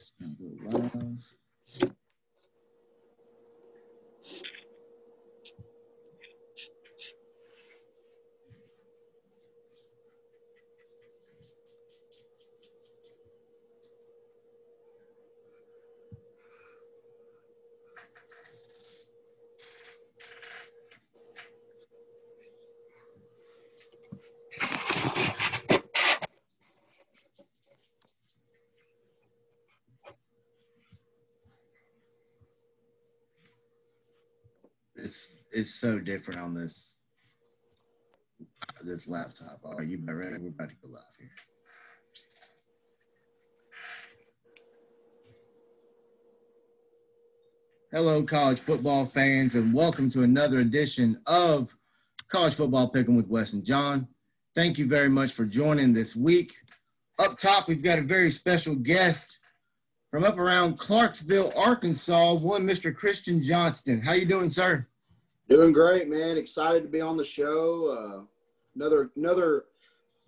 Just gonna go live. It's so different on this laptop. All right, you better ready? We're about to go live here. Hello, college football fans, and welcome to another edition of College Football Pick'em with Wes and John. Thank you very much for joining this week. Up top, we've got a very special guest from up around Clarksville, Arkansas, one Mr. Christian Johnston. How you doing, sir? Doing great, man. Excited to be on the show. Another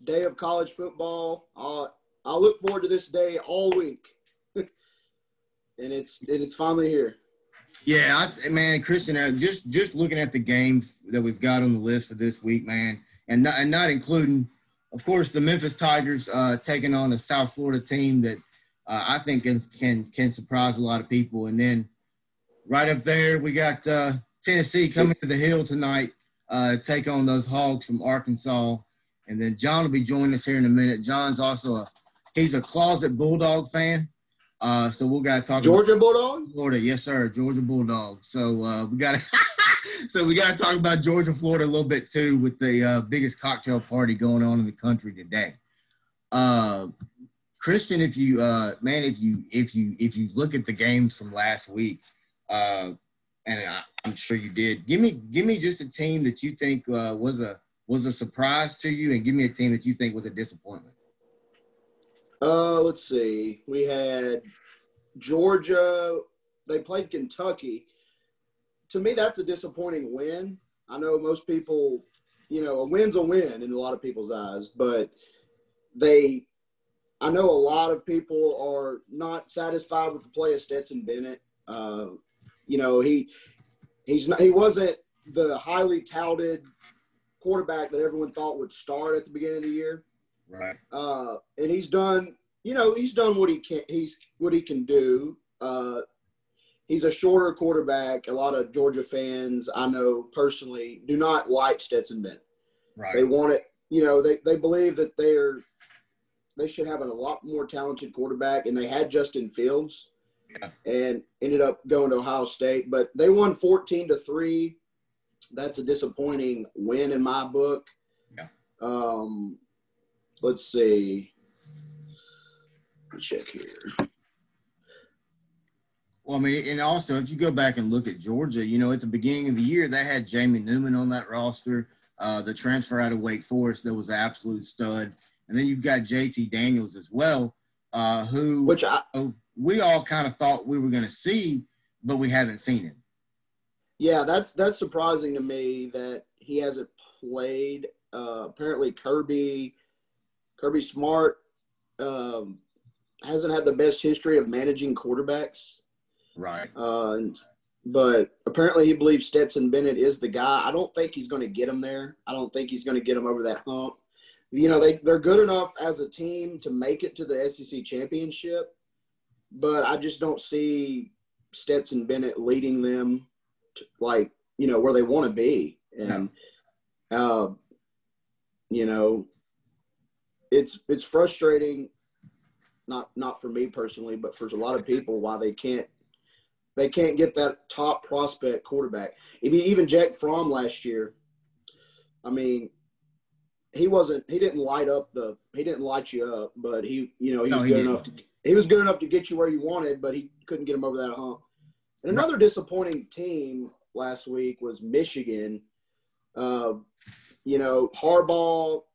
day of college football. I look forward to this day all week, and it's finally here. Yeah, man, Christian, just looking at the games that we've got on the list for this week, man, and not including, of course, the Memphis Tigers taking on a South Florida team that I think can surprise a lot of people, and then right up there we got Tennessee coming to the Hill tonight, take on those Hogs from Arkansas. And then John will be joining us here in a minute. John's also he's a closet Bulldog fan. So we'll got to talk Georgia Bulldogs? Florida. Yes, sir. Georgia Bulldogs. So we got to talk about Georgia, Florida a little bit too, with the biggest cocktail party going on in the country today. Christian, if you look at the games from last week, and I'm sure you did. Give me just a team that you think was a surprise to you, and give me a team that you think was a disappointment. Let's see. We had Georgia. They played Kentucky. To me, that's a disappointing win. I know most people, a win's a win in a lot of people's eyes, but I know a lot of people are not satisfied with the play of Stetson Bennett. He wasn't the highly touted quarterback that everyone thought would start at the beginning of the year. Right. And he's done what he can do. He's a shorter quarterback. A lot of Georgia fans I know personally do not like Stetson Bennett. Right. They want it, they believe that they should have a lot more talented quarterback, and they had Justin Fields. Yeah. And ended up going to Ohio State. But they won 14-3. That's a disappointing win in my book. Yeah. Let's see. Let me check here. Well, I mean, and also if you go back and look at Georgia, at the beginning of the year, they had Jamie Newman on that roster, the transfer out of Wake Forest that was an absolute stud. And then you've got JT Daniels as well, we all kind of thought we were going to see, but we haven't seen him. Yeah, that's surprising to me that he hasn't played. Apparently Kirby Smart hasn't had the best history of managing quarterbacks. Right. But apparently he believes Stetson Bennett is the guy. I don't think he's going to get him there. I don't think he's going to get him over that hump. They're good enough as a team to make it to the SEC championship, but I just don't see Stetson Bennett leading them to, where they want to be. And, it's frustrating, not for me personally, but for a lot of people, why they can't get that top prospect quarterback. Even Jack Fromm last year, I mean, he didn't light you up, but he was good enough to get you where you wanted, but he couldn't get him over that hump. And another disappointing team last week was Michigan. Harbaugh,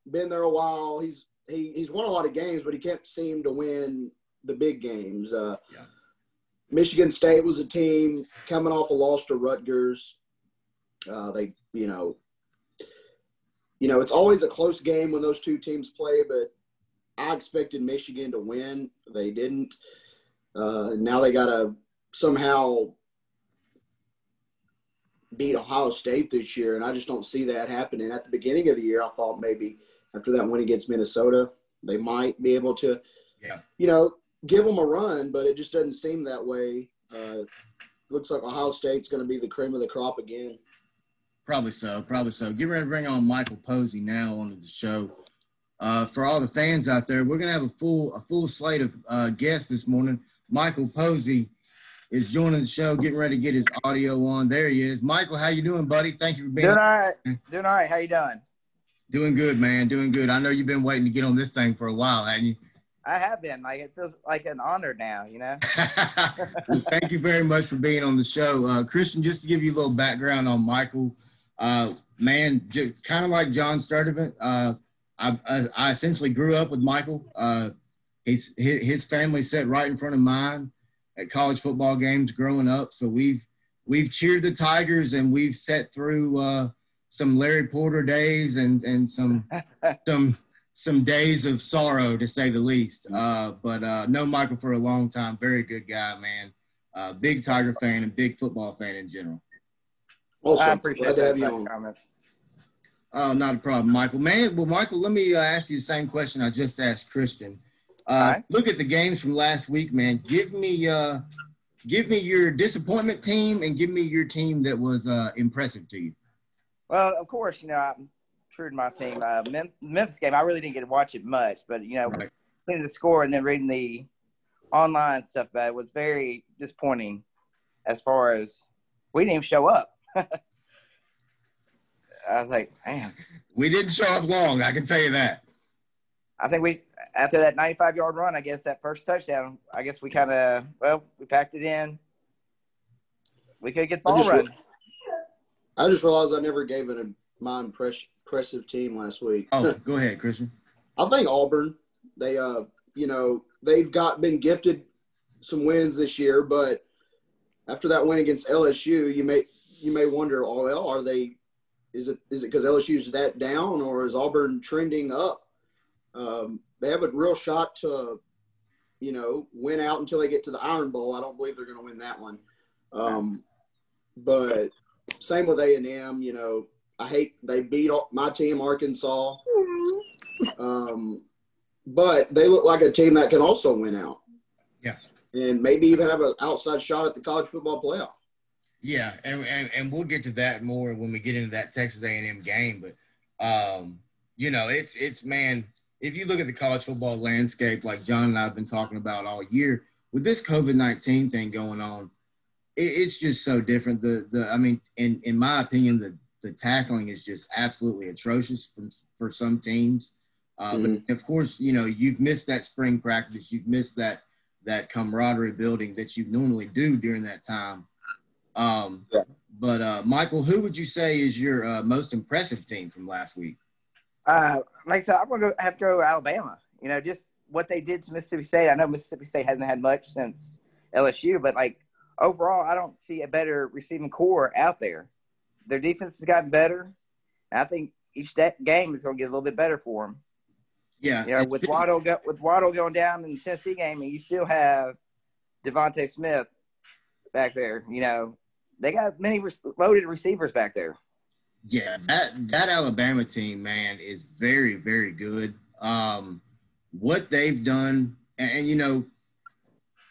been there a while. He's won a lot of games, but he can't seem to win the big games. Michigan State was a team coming off a loss to Rutgers. It's always a close game when those two teams play, but I expected Michigan to win. They didn't. Now they got to somehow beat Ohio State this year, and I just don't see that happening. At the beginning of the year, I thought maybe after that win against Minnesota, they might be able to, give them a run, but it just doesn't seem that way. Looks like Ohio State's going to be the cream of the crop again. Probably so. Get ready to bring on Michael Posey now onto the show. For all the fans out there, we're going to have a full slate of guests this morning. Michael Posey is joining the show, getting ready to get his audio on. There he is. Michael, how you doing, buddy? Thank you for being Doing all right. How you doing? Doing good, man. Doing good. I know you've been waiting to get on this thing for a while, haven't you? I have been. It feels like an honor now, Well, thank you very much for being on the show. Christian, just to give you a little background on Michael, man, just kind of like John Sturdivant, I essentially grew up with Michael. His family sat right in front of mine at college football games growing up. So we've cheered the Tigers, and we've sat through some Larry Porter days and some days of sorrow, to say the least. But know Michael for a long time. Very good guy, man. Big Tiger fan and big football fan in general. Also, I appreciate those comments. Oh, not a problem, Michael. Man, well, Michael, let me ask you the same question I just asked Christian. Right. Look at the games from last week, man. Give me your disappointment team and give me your team that was impressive to you. Well, of course, I'm true to my team. Memphis game, I really didn't get to watch it much, but Right. seeing the score and then reading the online stuff about it was very disappointing. As far as we didn't even show up. I was like, man. We didn't show up long, I can tell you that. I think after that 95-yard run, I guess that first touchdown, I guess we kind of, we packed it in. We could get the ball running. I just realized I never gave it my impressive team last week. Oh, go ahead, Christian. I think Auburn, they, they've been gifted some wins this year, but after that win against LSU, you may wonder, are they? Is it because LSU's that down, or is Auburn trending up? They have a real shot to, win out until they get to the Iron Bowl. I don't believe they're going to win that one. But same with A&M. They beat my team, Arkansas. But they look like a team that can also win out. Yeah. And maybe even have an outside shot at the college football playoff. Yeah, and we'll get to that more when we get into that Texas A&M game. But, it's man, if you look at the college football landscape like John and I have been talking about all year, with this COVID-19 thing going on, it's just so different. In my opinion, the tackling is just absolutely atrocious for some teams. But of course, you've missed that spring practice. You've missed that camaraderie building that you normally do during that time. But Michael, who would you say is your most impressive team from last week? Like I said, I'm going to have to go Alabama. Just what they did to Mississippi State. I know Mississippi State hasn't had much since LSU, but overall, I don't see a better receiving core out there. Their defense has gotten better. And I think each game is going to get a little bit better for them. Yeah. With Waddle going down in the Tennessee game, and you still have Devontae Smith back there. They got many loaded receivers back there. Yeah, that Alabama team, man, is very, very good. What they've done, and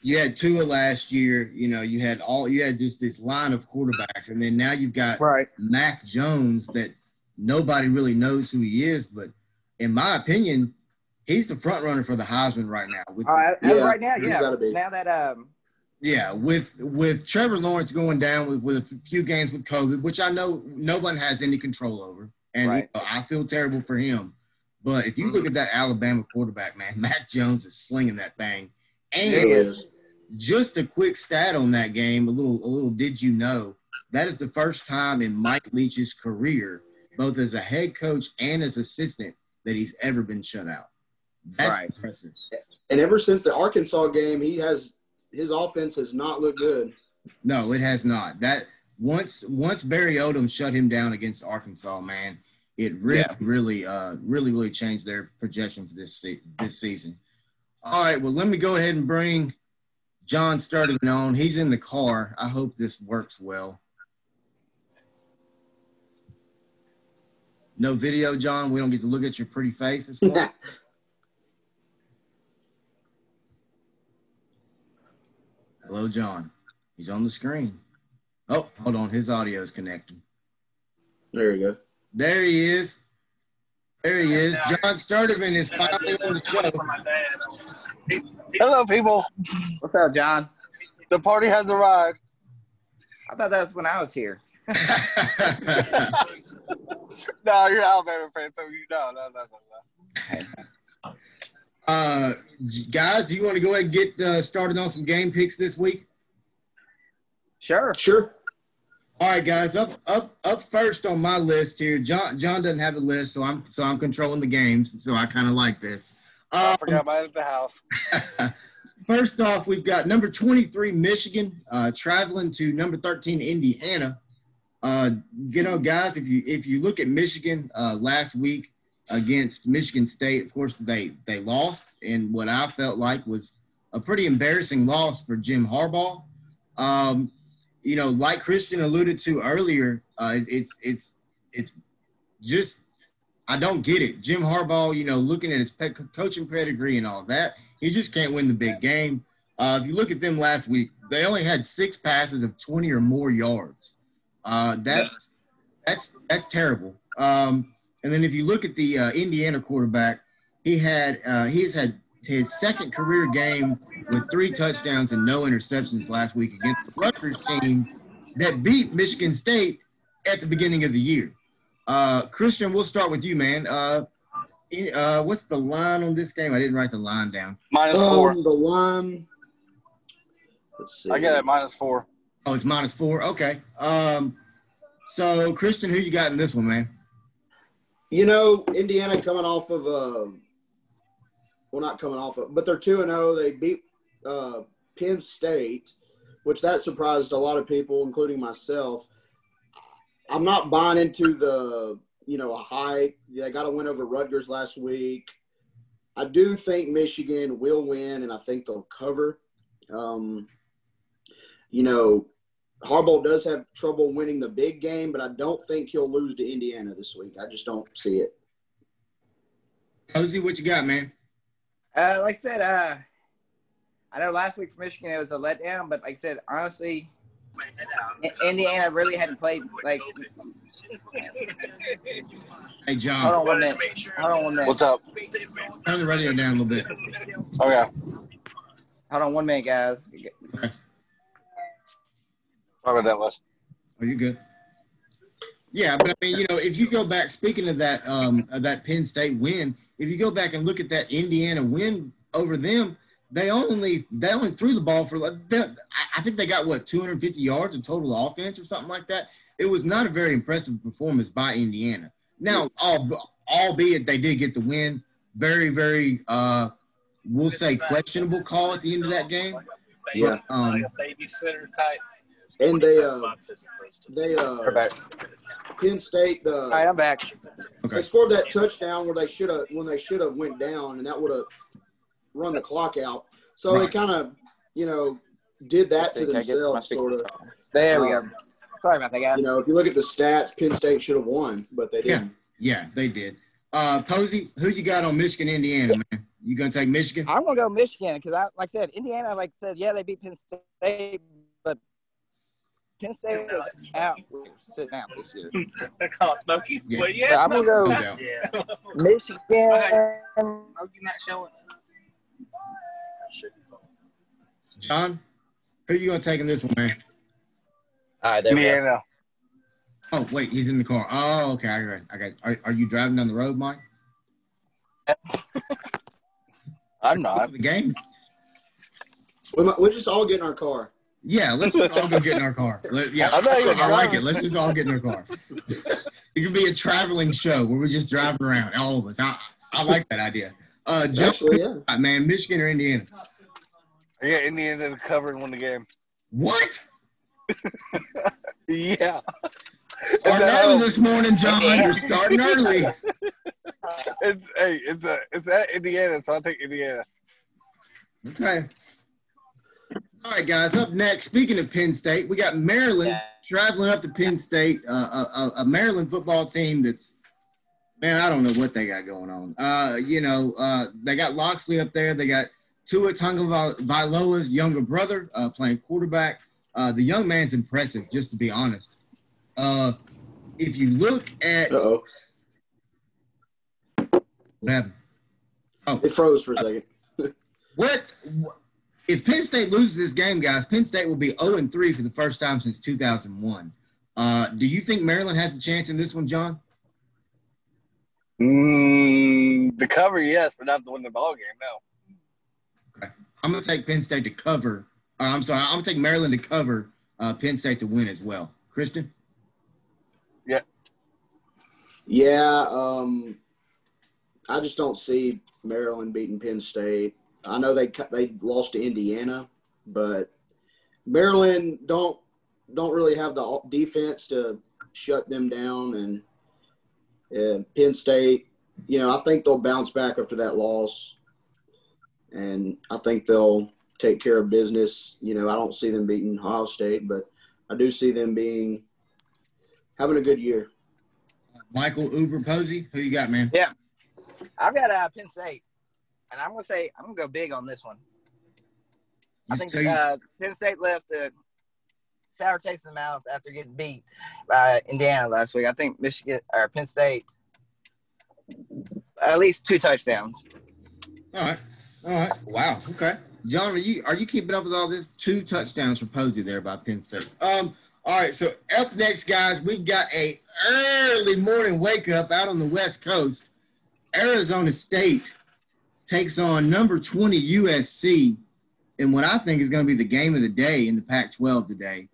you had Tua last year. You had just this line of quarterbacks, and then now you've got Mac Jones that nobody really knows who he is, but in my opinion, he's the front runner for the Heisman right now. Right now, yeah. Now that Yeah, with Trevor Lawrence going down with a few games with COVID, which I know no one has any control over, and I feel terrible for him. But if you look at that Alabama quarterback, man, Mac Jones is slinging that thing. And just a quick stat on that game, a little did you know, that is the first time in Mike Leach's career, both as a head coach and as assistant, that he's ever been shut out. That's impressive. And ever since the Arkansas game, his offense has not looked good. No, it has not. That once Barry Odom shut him down against Arkansas, man, it really changed their projection for this season. All right, well, let me go ahead and bring John started on. He's in the car. I hope this works well. No video, John. We don't get to look at your pretty face this morning. Hello, John. He's on the screen. Oh, hold on. His audio is connecting. There you go. There he is. There he is. John Sturdivant is finally on the show. Hello, people. What's up, John? The party has arrived. I thought that was when I was here. No, you're Alabama fan, so you no. Guys, do you want to go ahead and get started on some game picks this week? Sure. All right, guys. Up first on my list here. John doesn't have a list, so I'm controlling the games. So I kind of like this. I forgot mine at the house. First off, we've got number 23 Michigan traveling to number 13 Indiana. Guys, if you look at Michigan last week against Michigan State, of course they lost in what I felt like was a pretty embarrassing loss for Jim Harbaugh. Like Christian alluded to earlier, it's just I don't get it. Jim Harbaugh, looking at his coaching pedigree and all that, he just can't win the big game. If you look at them last week, they only had 6 passes of 20 or more yards. That's terrible. And then if you look at the Indiana quarterback, he has had his second career game with 3 touchdowns and no interceptions last week against the Rutgers team that beat Michigan State at the beginning of the year. Christian, we'll start with you, man. What's the line on this game? I didn't write the line down. -4. The line. Let's see. I got it -4. Oh, it's -4. Okay. So Christian, who you got in this one, man? Indiana coming off of not coming off of, but they're 2-0. They beat Penn State, which that surprised a lot of people, including myself. I'm not buying into the, a hype. They got a win over Rutgers last week. I do think Michigan will win, and I think they'll cover. Harbaugh does have trouble winning the big game, but I don't think he'll lose to Indiana this week. I just don't see it. Posey, what you got, man? Like I said, I know last week for Michigan it was a letdown, but like I said, honestly, Indiana really hadn't played like. Hey, John. Hold on 1 minute. What's up? Turn the radio down a little bit. Okay. Hold on 1 minute, guys. Okay. Sorry about that, Wes. Oh, you're good. Yeah, but I mean, if you go back, speaking of that Penn State win, if you go back and look at that Indiana win over them, they only threw the ball for I think they got 250 yards of total offense or something like that. It was not a very impressive performance by Indiana. Now, albeit they did get the win, very, very we'll say questionable call at the end of that game. Yeah. Babysitter type. And they back. Penn State All right, I'm back. Okay. they scored that touchdown when they should have went down, and that would have run the clock out. So Right. they kind of did that to themselves, sort of. There we go. Sorry about that, guys. If you look at the stats, Penn State should have won, but they didn't. Yeah, they did. Posey, who you got on Michigan, Indiana, man? You gonna take Michigan? I'm gonna go Michigan because like I said, Indiana, they beat Penn State, but Penn State was sitting out this year. They're called Smokey. Yeah. Well, But I'm gonna go No doubt. Yeah. Michigan. Smokey not showing. John, who you gonna take in this one, man? All right, there we go. Indiana. Oh, wait, he's in the car. Oh, okay, I got. Are you driving down the road, Mike? I'm not. The game? We'll just all get in our car. Yeah, let's just all go get in our car. Yeah, I'm not even I like driving. it. Let's just all get in our car. It could be a traveling show where we're just driving around, all of us. I like that idea. Joe, Actually, yeah. man, Michigan or Indiana? I got Indiana to cover and win the game. What? Yeah. Starting early this morning, John. You're starting early. It's at Indiana, so I'll take Indiana. Okay. All right, guys. Up next, speaking of Penn State, we got Maryland traveling up to Penn State, a Maryland football team that's, man, I don't know what they got going on. They got Loxley up there. They got Tua Tagovailoa's younger brother playing quarterback. The young man's impressive, just to be honest. If you look at Uh-oh. what happened? Oh, It froze for a second. what if Penn State loses this game, guys? Penn State will be 0-3 for the first time since 2001. Do you think Maryland has a chance in this one, John? The cover, yes, but not to win the ball game. No. Okay. I'm gonna take Penn State to cover. I'm gonna take Maryland to cover. Penn State to win as well. Christian? Yeah. Yeah. I just don't see Maryland beating Penn State. I know they lost to Indiana, but Maryland don't really have the defense to shut them down. And Penn State, I think they'll bounce back after that loss, and I think they'll take care of business. I don't see them beating Ohio State, but I do see them having a good year. Michael Uber Posey, who you got, man? Yeah, I've got Penn State, and I'm gonna go big on this one. I think Penn State left a sour taste in the mouth after getting beat by Indiana last week. I think Penn State at least 2 touchdowns. All right. Wow. Okay. John, are you keeping up with all this? 2 touchdowns for Posey there by Penn State. All right. So up next, guys, we've got a early morning wake up out on the West Coast. Arizona State takes on number 20 USC in what I think is going to be the game of the day in the Pac-12 today.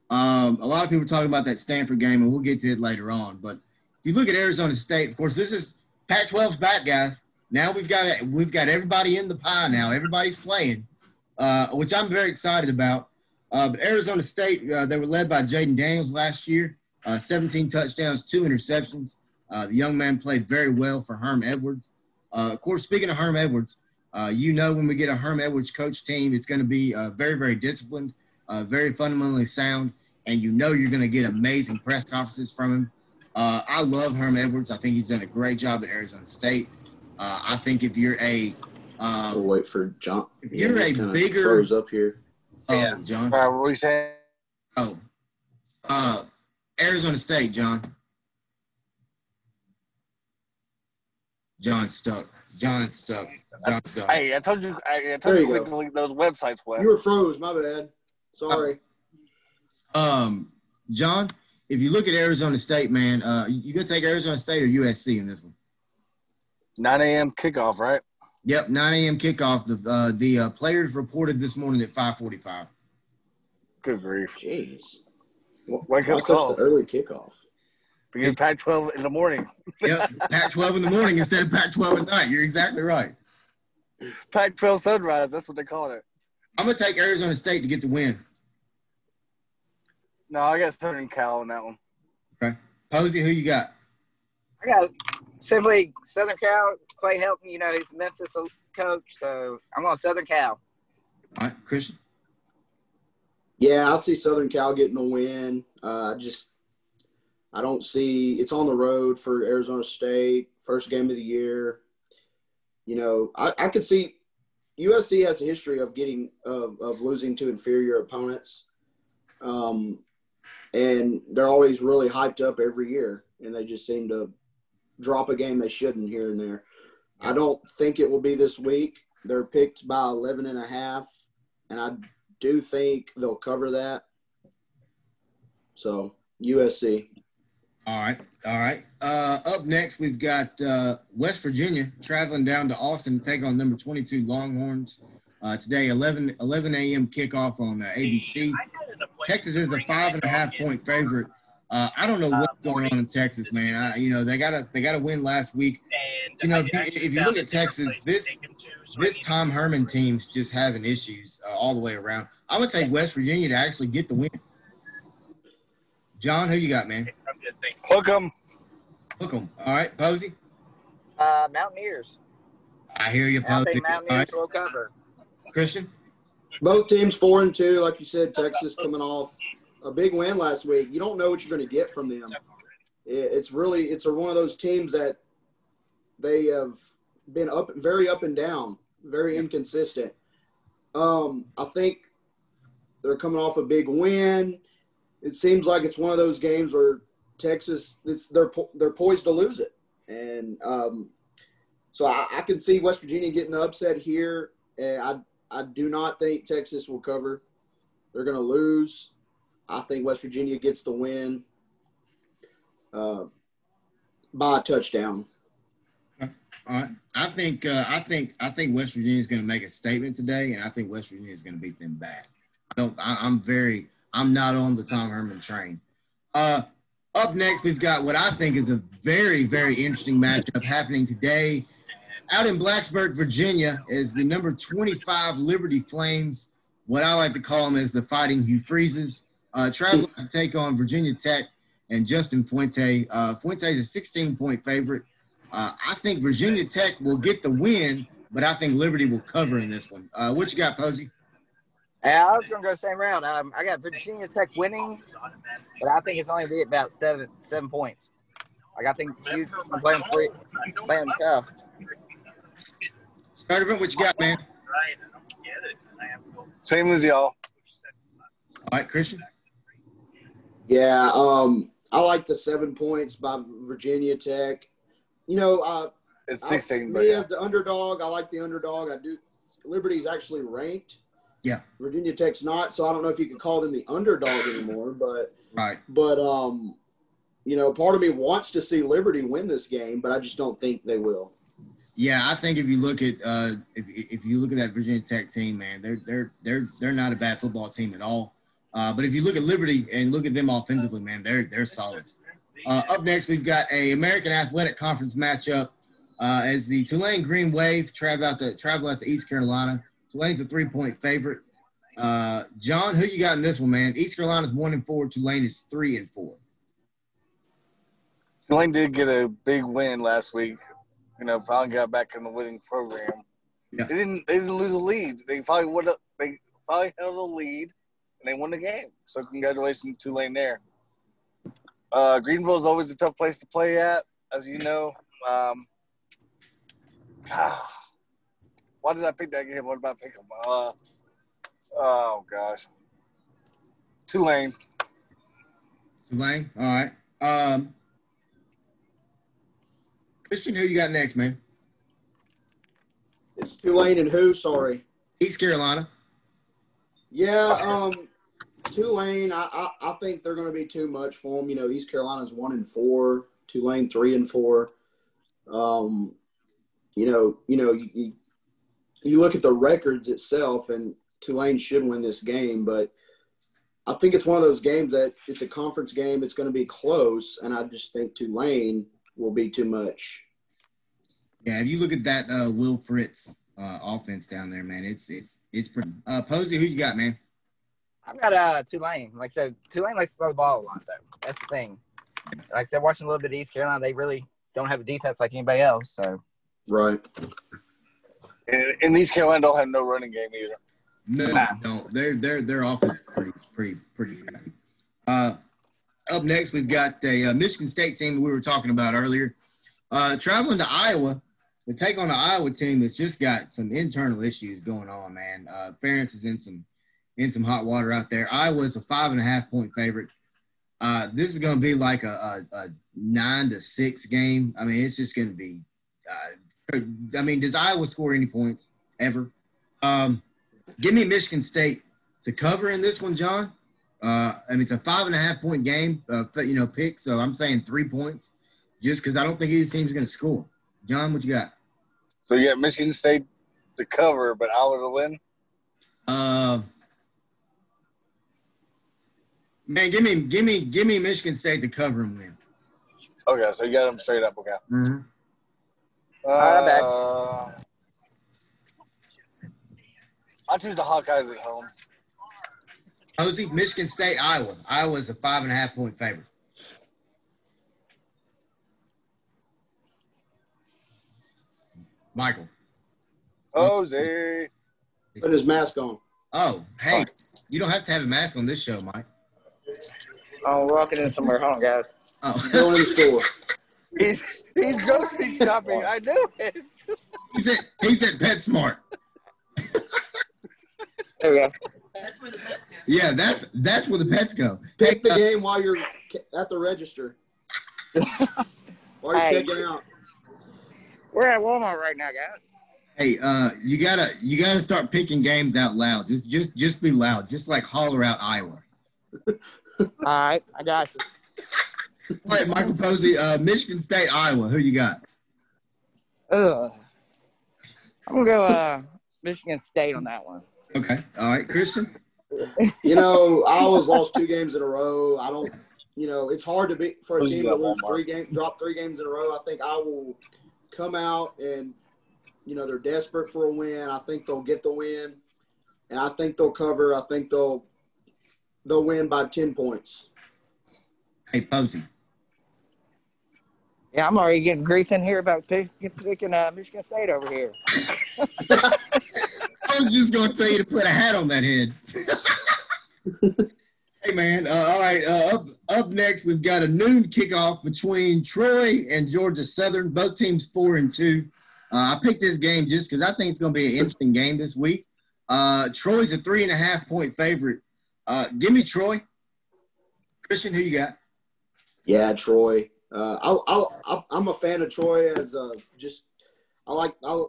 A lot of people are talking about that Stanford game, and we'll get to it later on. But if you look at Arizona State, of course, this is Pac-12's back, guys. Now we've got everybody in the pie now. Everybody's playing, which I'm very excited about. But Arizona State, they were led by Jaden Daniels last year, 17 touchdowns, 2 interceptions. The young man played very well for Herm Edwards. Of course, speaking of Herm Edwards, when we get a Herm Edwards coach team, it's going to be very, very disciplined, very fundamentally sound, and you're going to get amazing press conferences from him. I love Herm Edwards. I think he's done a great job at Arizona State. I think if you're We'll wait for John. If you're a bigger – froze up here. Oh, John. What were you saying? Arizona State, John. John's stuck. Hey, I told you There to you go. delete those websites, Wes. You were froze. My bad. Sorry. John, if you look at Arizona State, man, you gonna take Arizona State or USC in this one? 9 a.m. kickoff, right? Yep, 9 a.m. kickoff. The players reported this morning at 5:45. Good grief. Jeez. Wake Why up such call. the early kickoff? Because Pac-12 in the morning. Yep, Pac-12 in the morning instead of Pac-12 at night. You're exactly right. Pac-12 sunrise, that's what they call it. I'm going to take Arizona State to get the win. No, I got Southern Cal on that one. Okay. Posey, who you got? I got simply Southern Cal. Clay Helton, he's a Memphis coach, so I'm going Southern Cal. All right, Christian? Yeah, I see Southern Cal getting the win. I don't see – it's on the road for Arizona State, first game of the year. I could see USC has a history of of losing to inferior opponents. And they're always really hyped up every year, and they just seem to drop a game they shouldn't here and there. I don't think it will be this week. They're picked by 11.5, and I do think they'll cover that. So, USC. All right. Up next, we've got West Virginia traveling down to Austin to take on number 22 Longhorns. Today, 11 a.m. kickoff on ABC. Texas is a 5.5-point favorite. I don't know what's going on in Texas, man. They got to win last week. If you look at Texas, this Tom Herman team's just having issues all the way around. I'm gonna take West Virginia to actually get the win. John, who you got, man? Hook 'em. All right, Posey. Mountaineers. I hear you, I Posey. think Mountaineers will cover. Christian. Both teams 4-2, like you said. Texas coming off a big win last week. You don't know what you're going to get from them. It's one of those teams that they have been very up and down, very inconsistent. I think they're coming off a big win. It seems like it's one of those games where Texas, they're poised to lose it, and so I can see West Virginia getting the upset here. And I do not think Texas will cover. They're going to lose. I think West Virginia gets the win by a touchdown. All right. I think West Virginia is going to make a statement today, and I think West Virginia is going to beat them bad. I'm not on the Tom Herman train. Up next, we've got what I think is a very, very interesting matchup happening today. Out in Blacksburg, Virginia, is the number 25 Liberty Flames, what I like to call them as the Fighting Hugh Freezes, traveling to take on Virginia Tech and Justin Fuente. Fuente is a 16-point favorite. I think Virginia Tech will get the win, but I think Liberty will cover in this one. What you got, Posey? I was going to go same round. I got Virginia Tech winning, but I think it's only be about 7 points. Like, I think Hughes is going to play them tough. Starter, what you got, man? Same as y'all. All right, Christian? Yeah, I like the 7 points by Virginia Tech. You know, It's 16. Me as the underdog, I like the underdog. I do. Liberty's actually ranked. Yeah. Virginia Tech's not, so I don't know if you can call them the underdog anymore. But right. But you know, part of me wants to see Liberty win this game, but I just don't think they will. Yeah, I think if you look at if you look at that Virginia Tech team, man, they're not a bad football team at all. But if you look at Liberty and look at them offensively, man, they're solid. Up next, we've got a American Athletic Conference matchup as the Tulane Green Wave travel out to East Carolina. Tulane's a 3-point favorite. John, who you got in this one, man? East Carolina's 1-4. Tulane is 3-4. Tulane did get a big win last week. You know, finally got back in the winning program. Yeah. They didn't lose a lead. They finally held a lead, and they won the game. So congratulations to Tulane there. Greenville is always a tough place to play at, as you know. Why did I pick that game? What did I pick them? Oh gosh, Tulane. Tulane, all right. Christian, who you got next, man? It's Tulane and who? Sorry. East Carolina. Yeah, Tulane. I think they're going to be too much for them. You know, East Carolina's 1-4. Tulane 3-4. You look at the records itself, and Tulane should win this game, but I think it's one of those games that it's a conference game. It's going to be close, and I just think Tulane will be too much. Yeah, if you look at that Will Fritz offense down there, man, it's pretty. Posey, who you got, man? I've got Tulane. Like I said, Tulane likes to throw the ball a lot, though. That's the thing. Like I said, watching a little bit of East Carolina, they really don't have a defense like anybody else. So Right. And East Carolina don't have no running game either. No, they don't. Their offense is pretty crappy. Up next, we've got a Michigan State team that we were talking about earlier. Traveling to Iowa to take on the Iowa team that's just got some internal issues going on, man. Ferentz is in some hot water out there. Iowa's a 5.5-point favorite. This is going to be like a 9-6 game. I mean, it's just going to be does Iowa score any points ever? Give me Michigan State to cover in this one, John. It's a 5.5-point game, pick. So I'm saying 3 points just because I don't think either team's going to score. John, what you got? So you got Michigan State to cover, but Iowa to win? Man, give me Michigan State to cover and win. Okay, so you got them straight up. Okay. Mm-hmm. I'm back. I'll choose the Hawkeyes at home. Posey, Michigan State, Iowa. Iowa's a 5.5-point favorite. Michael. Posey. Put his mask on. Oh, hey, you don't have to have a mask on this show, Mike. Oh, we're walking in somewhere. Hold on, guys. Oh, Going to the store. He's grocery shopping. I knew it. he's at PetSmart. There we go. That's where the pets go. Yeah, that's where the pets go. Pick the game while you're at the register. While you're checking out. We're at Walmart right now, guys. Hey, you gotta start picking games out loud. Just be loud. Just like holler out Iowa. All right, I got you. All right, Michael Posey, Michigan State, Iowa. Who you got? I'm gonna go Michigan State on that one. Okay. All right, Christian. Iowa's lost 2 games in a row. I don't. It's hard to be for a team to lose drop 3 games in a row. I think I will come out and, they're desperate for a win. I think they'll get the win, and I think they'll cover. I think they'll win by 10 points. Hey, Posey. Yeah, I'm already getting grief in here about picking Michigan State over here. I was just gonna tell you to put a hat on that head. Hey man, all right. Up next, we've got a noon kickoff between Troy and Georgia Southern. Both teams 4-2. I picked this game just because I think it's going to be an interesting game this week. Troy's a 3.5-point favorite. Give me Troy. Christian, who you got? Yeah, Troy. I'm a fan of Troy as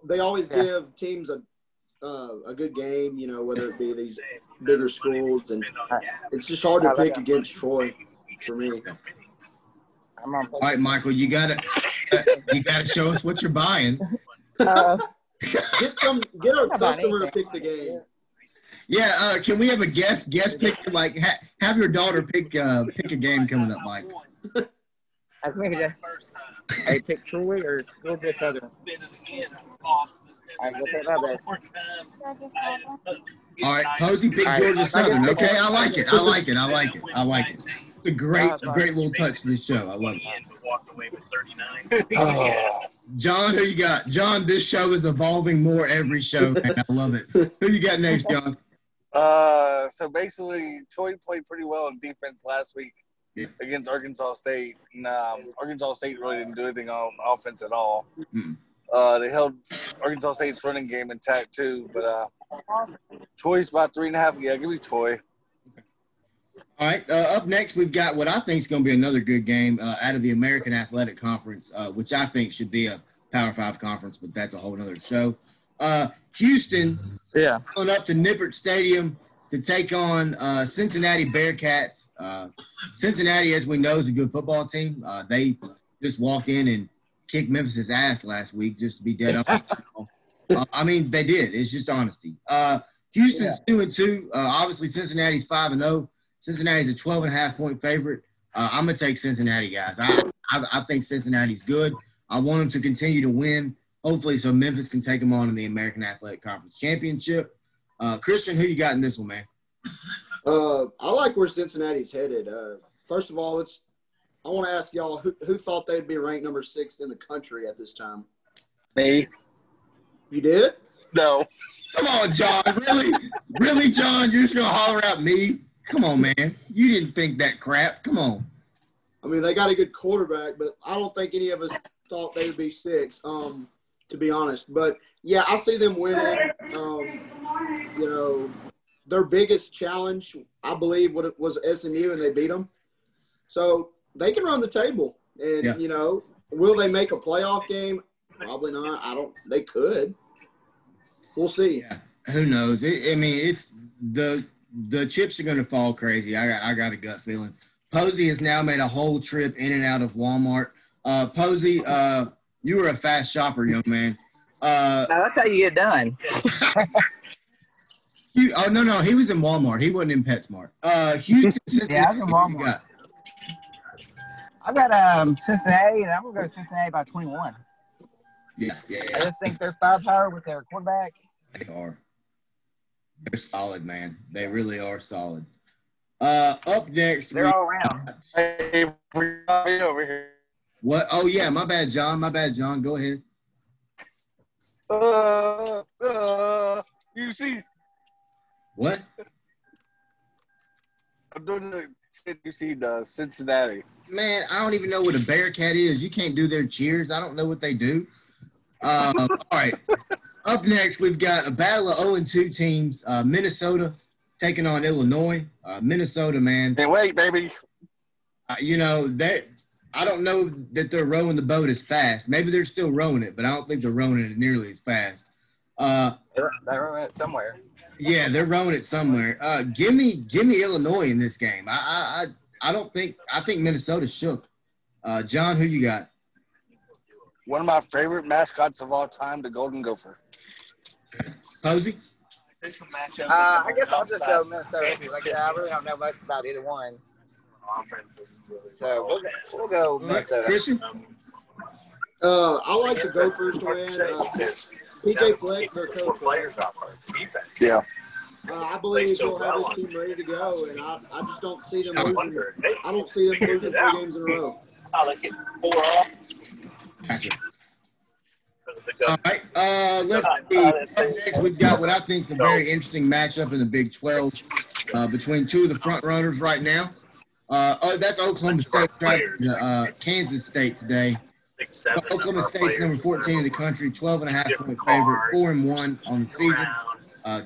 they always give teams a good game, whether it be these bigger schools, and it's just hard to pick against Troy for me. All right, Michael, you gotta show us what you're buying. Get a customer to pick the game. Yeah, can we have a guest pick? Like, have your daughter pick a game coming up, Mike. I think I pick Troy or Georgia Southern. All right, Posey picked Georgia Southern. Okay, I like it. It's a great little touch to this show. I love it. John, who you got? John, this show is evolving more every show, man. I love it. Who you got next, John? So basically, Troy played pretty well in defense last week against Arkansas State. And, Arkansas State really didn't do anything on offense at all. They held Arkansas State's running game intact too, but Troy's about 3.5. Yeah, give me Troy. All right. Up next, we've got what I think is going to be another good game out of the American Athletic Conference, which I think should be a Power 5 conference, but that's a whole other show. Houston, going up to Nippert Stadium to take on Cincinnati Bearcats. Cincinnati, as we know, is a good football team. They just walked in and kicked Memphis's ass last week, just to be dead honest. I mean, they did. It's just honesty. Houston's 2-2. Obviously, Cincinnati's 5-0. Cincinnati's a 12.5-point favorite. I'm going to take Cincinnati, guys. I think Cincinnati's good. I want them to continue to win, hopefully, so Memphis can take them on in the American Athletic Conference Championship. Christian, who you got in this one, man? I like where Cincinnati's headed. First of all, I want to ask y'all who thought they'd be ranked number 6 in the country at this time. Me. You did? No. Come on, John. Really, John? You're just gonna holler out me? Come on, man. You didn't think that crap. Come on. I mean, they got a good quarterback, but I don't think any of us thought they would be 6. To be honest. But yeah, I see them winning. Their biggest challenge, I believe, was SMU, and they beat them. So they can run the table. And, will they make a playoff game? Probably not. They could. We'll see. Yeah. Who knows? It's the chips are going to fall crazy. I got a gut feeling. Posey has now made a whole trip in and out of Walmart. Posey, you were a fast shopper, young man. Now that's how you get done. No, he was in Walmart. He wasn't in PetSmart. Houston. Yeah, I was in Walmart. I got Cincinnati, and I'm gonna go Cincinnati by 21. Yeah. I just think they're firepower with their quarterback. They are. They're solid, man. They really are solid. Up next, they're all around. Hey, we're over here. What? Oh yeah, my bad, John. Go ahead. You see, What? I'm doing the shit you see the Cincinnati. Man, I don't even know what a Bearcat is. You can't do their cheers. I don't know what they do. All right. Up next, we've got a battle of 0-2 teams. Minnesota taking on Illinois. Minnesota, man. Can't wait, baby. You know, I don't know that they're rowing the boat as fast. Maybe they're still rowing it, but I don't think they're rowing it nearly as fast. They're rowing it somewhere. Yeah, they're rowing it somewhere. Give me Illinois in this game. I think Minnesota shook. John, who you got? One of my favorite mascots of all time, the Golden Gopher. Posey? I guess I'll just go Minnesota. Like I really don't know much about either one. So we'll go Minnesota. Christian? I like the Gophers to win. PJ Fleck, their coach. Yeah. I believe he'll have his team ready to go, and I just don't see them losing. I don't see them losing 3 games in a row. I like it 4 off. Gotcha. All right. Let's see. Up next, we've got what I think is a very interesting matchup in the Big 12 between 2 of the front runners right now. That's Oklahoma State traveling Kansas State today. Oklahoma State's number 14 in the country, 12.5-point favorite, 4-1 on the season.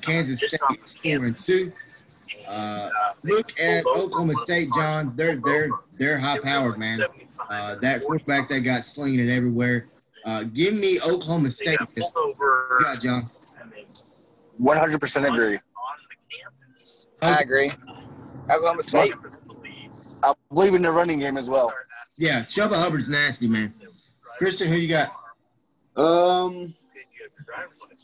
Kansas State is 4-2. Look at Oklahoma State, John. They're high powered, man. That quarterback they got slinging it everywhere. Give me Oklahoma State. Yeah, John. 100% agree. I agree. Oklahoma State. I believe in the running game as well. Yeah, Chubba Hubbard's nasty, man. Christian, who you got?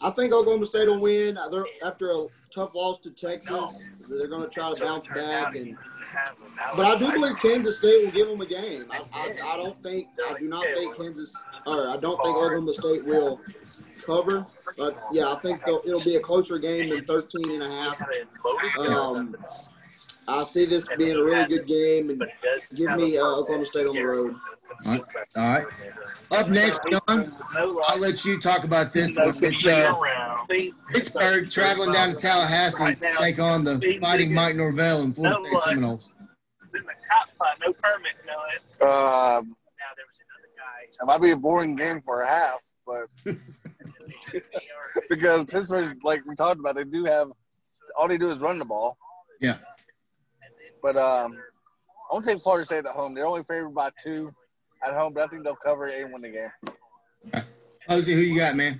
I think Oklahoma State will win. They're, after a tough loss to Texas, they're going to try to bounce back. But I do believe Kansas State will give them a game. I don't think Oklahoma State will cover. But, yeah, I think it'll be a closer game than 13.5. I see this being a really good game, and give me Oklahoma State on the road. All right. Up next, John, I'll let you talk about this. It's Pittsburgh traveling down to Tallahassee to take on the Fighting Mike Norvell and Florida State Seminoles. No permit, It might be a boring game for a half, but because Pittsburgh, like we talked about, all they do is run the ball. Yeah. But I want to take Florida State at home. They're only favored by 2 at home, but I think they'll cover it and win the game. Posey, who you got, man?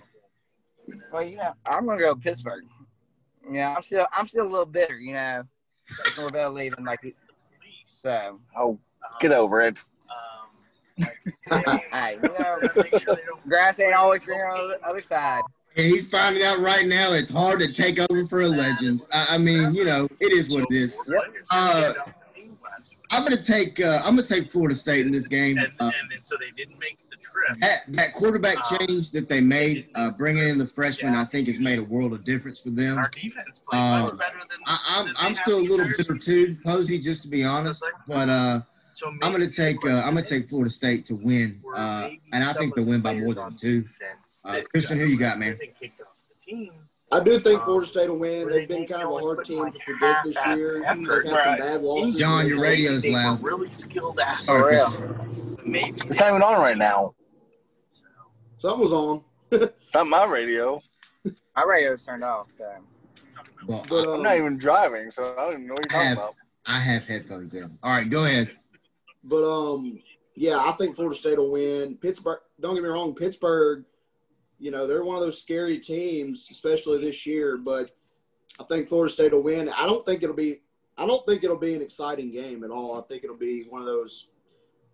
Well, I'm gonna go Pittsburgh. I'm still a little bitter, Norvell leaving so. Oh, get over it. Hey, grass ain't always greener on the other side. And he's finding out right now it's hard to take over for a legend. I mean, it is what it is. Yep. I'm gonna take Florida State in this game. And so they didn't make the trip. That quarterback change that they made, bringing in the freshman, I think has made a world of difference for them. Our defense played much better than I'm still a little bitter too, Posey, just to be honest. But I'm gonna take Florida State to win, and I think they'll win by more than 2. Christian, who you got, man? I do think Florida State will win. They've been kind of a hard team to predict this year. They've had some bad losses. John, your radio's loud. Really skilled athletes. Oh, yeah. It's not even on right now. Something was on. It's not my radio. My radio's turned off, so. Well, But, I'm not even driving, so I don't even know what you're talking about. I have headphones in. All right, go ahead. But, yeah, I think Florida State will win. Pittsburgh, don't get me wrong, Pittsburgh, they're one of those scary teams, especially this year. But I think Florida State will win. I don't think it'll be an exciting game at all. I think it'll be one of those,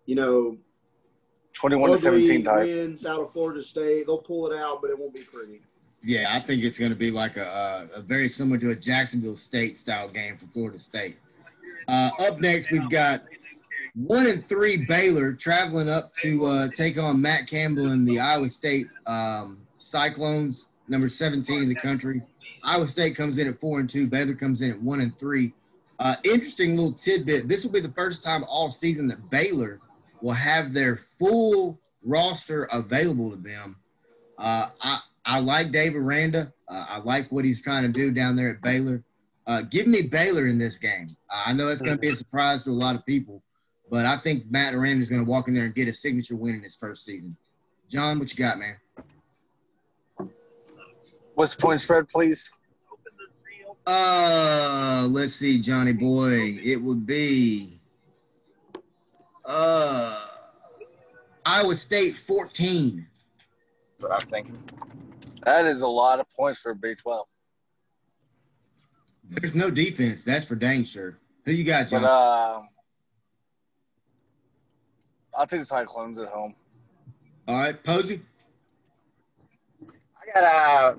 21-17 type wins out of Florida State. They'll pull it out, but it won't be pretty. Yeah, I think it's going to be like a very similar to a Jacksonville State style game for Florida State. Up next, we've got 1-3 Baylor traveling up to take on Matt Campbell and the Iowa State Cyclones, number 17 in the country. Iowa State comes in at 4-2. Baylor comes in at 1-3. Interesting little tidbit. This will be the first time all season that Baylor will have their full roster available to them. I like Dave Aranda. I like what he's trying to do down there at Baylor. Give me Baylor in this game. I know it's going to be a surprise to a lot of people, but I think Matt Aranda is going to walk in there and get a signature win in his first season. John, what you got, man? What's the point spread, please? Let's see, Johnny boy. It would be Iowa State 14. That's what I was thinking. That is a lot of points for Big 12. There's no defense. That's for dang sure. Who you got, John? But I'll take the Cyclones at home. All right, Posey. I got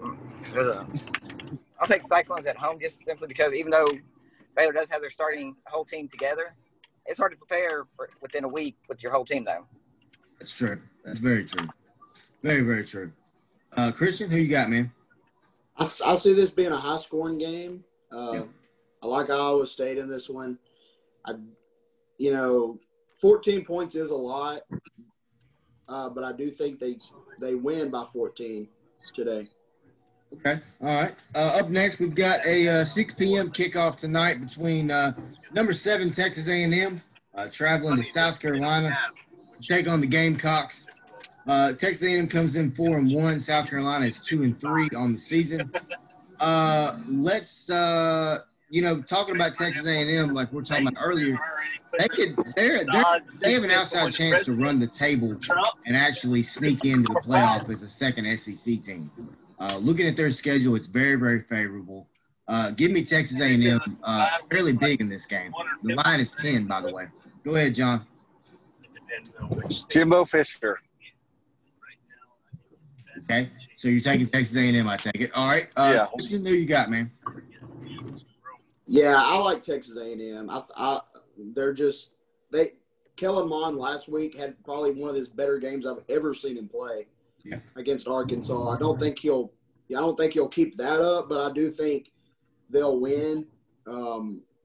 I'll take the Cyclones at home just simply because even though Baylor does have their starting whole team together, it's hard to prepare for within a week with your whole team though. That's true. That's very true. Very, very true. Christian, who you got, man? I see this being a high-scoring game. Yeah. I like Iowa State in this one. 14 points is a lot, but I do think they win by 14 today. Okay. All right. Up next, we've got a 6 p.m. kickoff tonight between number 7 Texas A&M traveling to South Carolina to take on the Gamecocks. Texas A&M comes in 4-1. South Carolina is 2-3 on the season. Let's talking about Texas A&M like we were talking about earlier. They have an outside chance to run the table and actually sneak into the playoff as a second SEC team. Looking at their schedule, it's very, very favorable. Give me Texas A&M fairly big in this game. The line is 10, by the way. Go ahead, John. Jimbo Fisher. Okay, so you're taking Texas A&M, I take it. All right. Yeah. Christian, who you got, man? Yeah, I like Texas A&M. Kellen Mond last week had probably one of his better games I've ever seen him play against Arkansas. I don't think he'll keep that up, but I do think they'll win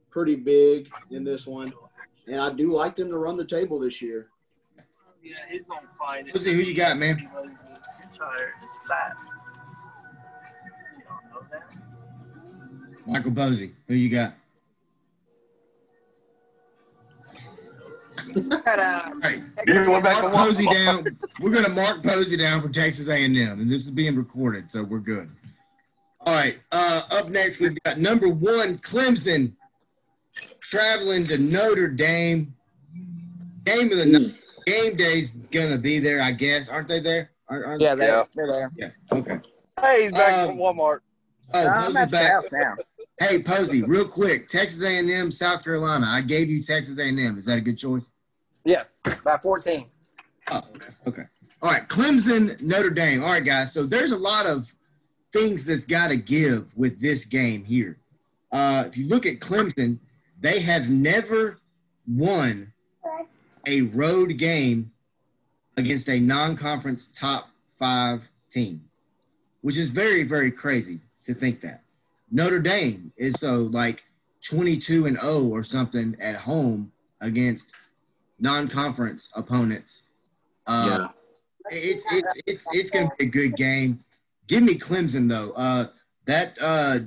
pretty big in this one. And I do like them to run the table this year. Yeah, he's gonna find it. Posey, who you got, man? His tire is flat. You don't know that? Michael Posey, who you got? All right. Mark Posey down. We're going to mark Posey down for Texas A&M, and this is being recorded, so we're good. All right. Up next, we've got number 1 Clemson traveling to Notre Dame. Game of the night. Game day's going to be there, I guess. Aren't they there? Yeah, they're there. Yeah. Okay. Hey, he's back from Walmart. I'm Posey's at the back. house now. Hey, Posey, real quick. Texas A&M, South Carolina. I gave you Texas A&M. Is that a good choice? Yes, by 14. Oh, okay. All right, Clemson, Notre Dame. All right, guys. So there's a lot of things that's got to give with this game here. If you look at Clemson, they have never won a road game against a non-conference top 5 team, which is very, very crazy to think that. Notre Dame is 22-0 or something at home against non-conference opponents. It's going to be a good game. Give me Clemson though. That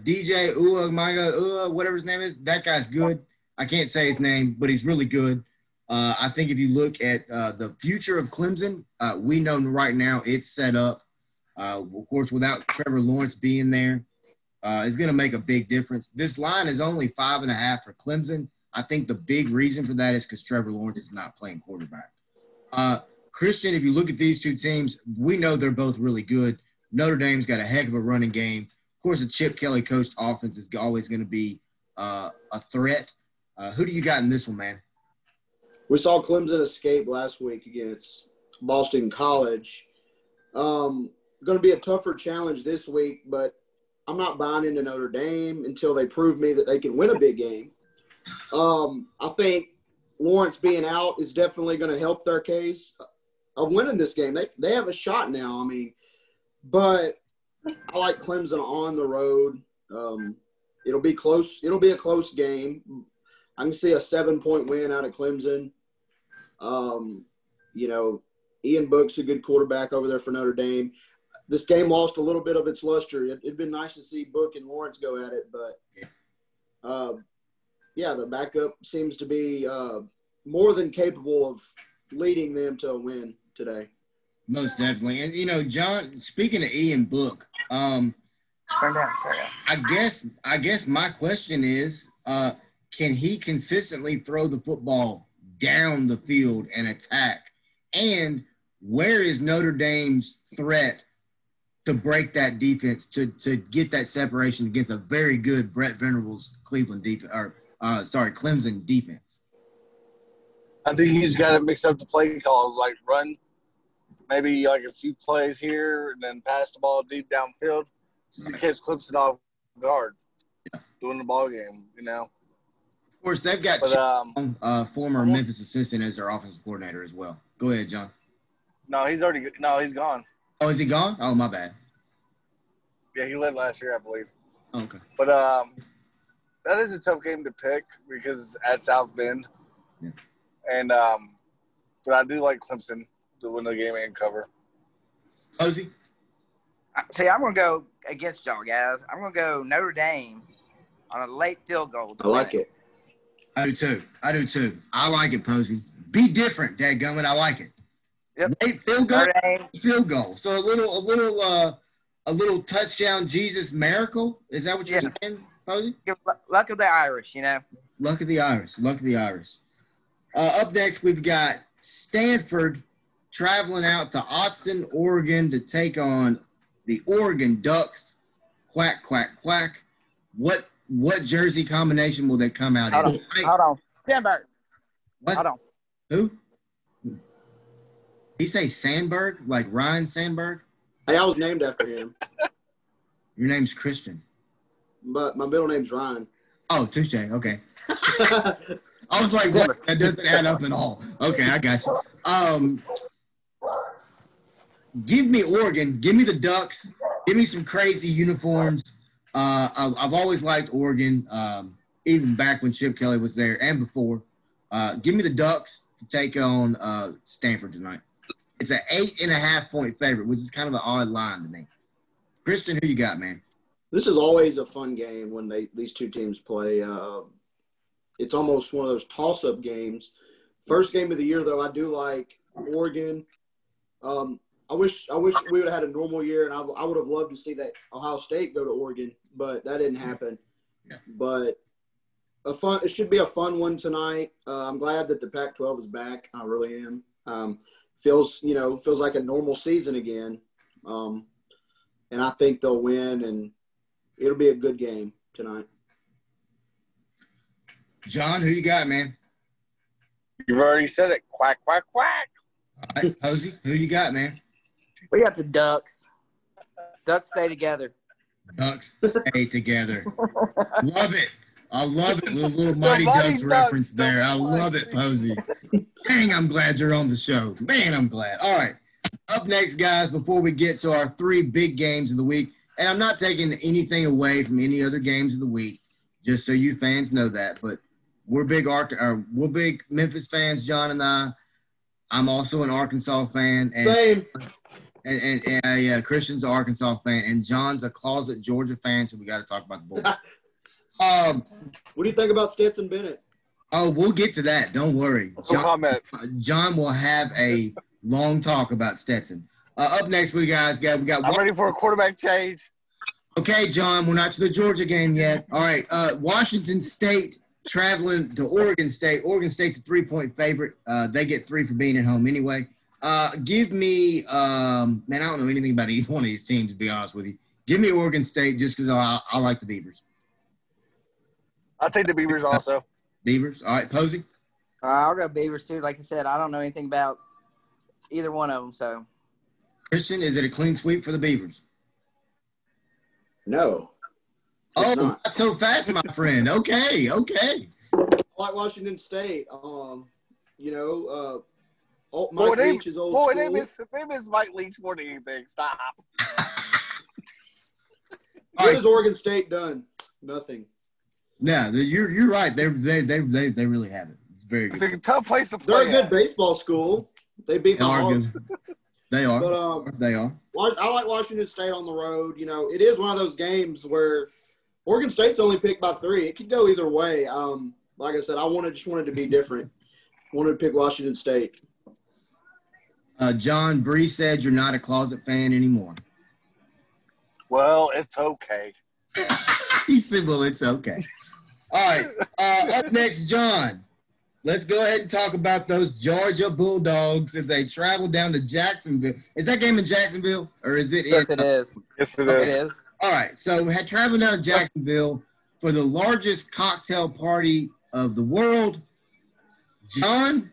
DJ whatever his name is, that guy's good. I can't say his name, but he's really good. I think if you look at the future of Clemson, we know right now it's set up. Of course, without Trevor Lawrence being there, it's going to make a big difference. This line is only 5.5 for Clemson. I think the big reason for that is because Trevor Lawrence is not playing quarterback. Christian, if you look at these two teams, we know they're both really good. Notre Dame's got a heck of a running game. Of course, a Chip Kelly coached offense is always going to be a threat. Who do you got in this one, man? We saw Clemson escape last week against Boston College. Going to be a tougher challenge this week, but I'm not buying into Notre Dame until they prove me that they can win a big game. I think Lawrence being out is definitely going to help their case of winning this game. They have a shot now, but I like Clemson on the road. It'll be close. It'll be a close game. I can see a 7-point win out of Clemson. Ian Book's a good quarterback over there for Notre Dame. This game lost a little bit of its luster. It'd been nice to see Book and Lawrence go at it, but The backup seems to be more than capable of leading them to a win today. Most definitely. And, John, speaking of Ian Book, Turn down. I guess my question is, can he consistently throw the football down the field and attack? And where is Notre Dame's threat to break that defense, to get that separation against a very good Brett Venables Clemson defense? I think he's got to mix up the play calls, like run maybe like a few plays here and then pass the ball deep downfield to catch Clemson off guard during the ball game, Of course, they've got former Memphis assistant as their offensive coordinator as well. Go ahead, John. No, he's gone. Oh, is he gone? Oh, my bad. Yeah, he led last year, I believe. Oh, okay. But that is a tough game to pick because it's at South Bend. Yeah. And but I do like Clemson to win the game and cover. Posey? See, I'm going to go against y'all, guys. I'm going to go Notre Dame on a late field goal. I like it. I do too. I like it, Posey. Be different, dadgummit. I like it. Yep. Late field goal. So a little touchdown Jesus miracle. Is that what you're saying, Posey? Luck of the Irish, Luck of the Irish. Up next, we've got Stanford traveling out to Autzen, Oregon to take on the Oregon Ducks. Quack, quack, quack. What jersey combination will they come out in? Hold on. Sandberg. What? Hold on. Who? Did he say Sandberg? Like Ryan Sandberg? Hey, I was named after him. Your name's Christian. But my middle name's Ryan. Oh, touche. Okay. I was like, what? That doesn't add up at all. Okay, I got you. Give me Oregon. Give me the Ducks. Give me some crazy uniforms. I've always liked Oregon, even back when Chip Kelly was there and before. Give me the Ducks to take on Stanford tonight. It's an 8.5-point favorite, which is kind of an odd line to me. Christian, who you got, man? This is always a fun game when these two teams play. It's almost one of those toss-up games. First game of the year, though, I do like Oregon. I wish we would have had a normal year, and I would have loved to see that Ohio State go to Oregon, but that didn't happen. Yeah. But it should be a fun one tonight. I'm glad that the Pac-12 is back. I really am. Feels like a normal season again. And I think they'll win, and it'll be a good game tonight. John, who you got, man? You've already said it. Quack, quack, quack. All right, Posey, who you got, man? We got the Ducks. Ducks stay together. Ducks stay together. Love it. I love it. Little Mighty Ducks reference there. I love it, Posey. Dang, I'm glad you're on the show. Man, I'm glad. All right. Up next, guys, before we get to our 3 big games of the week, and I'm not taking anything away from any other games of the week, just so you fans know that, but we're big Memphis fans, John and I. I'm also an Arkansas fan. And, Same. And Christian's an Arkansas fan, and John's a closet Georgia fan, so we got to talk about the Bulldogs. What do you think about Stetson Bennett? Oh, we'll get to that. Don't worry. John will have a long talk about Stetson. Up next, we got. I'm ready for a quarterback change. Okay, John, we're not to the Georgia game yet. All right, Washington State traveling to Oregon State. Oregon State's a 3-point favorite. They get 3 for being at home anyway. Give me, man, I don't know anything about either one of these teams, to be honest with you. Give me Oregon State just because I like the Beavers. I'll take the Beavers also. Beavers. All right, Posey? I'll go Beavers, too. Like I said, I don't know anything about either one of them, so. Christian, is it a clean sweep for the Beavers? No. Oh, not so fast, my friend. Okay. I like Washington State. Mike Leach is old school. They miss Mike Leach more than anything. Stop. What has Oregon State done? Nothing. Yeah, you're right. They really haven't. It's very good. It's a tough place to play. They're a good baseball school. They beat the Hogs. They are. But, they are. I like Washington State on the road. It is one of those games where Oregon State's only picked by 3. It could go either way. Like I said, just wanted to be different. Wanted to pick Washington State. John Bree said you're not a closet fan anymore. Well, it's okay. He said, well, it's okay. All right. Up next, John. Let's go ahead and talk about those Georgia Bulldogs as they travel down to Jacksonville. Is that game in Jacksonville, or is it? Yes, it is. Yes, it is. It is. All right. So we had traveled down to Jacksonville for the largest cocktail party of the world. John,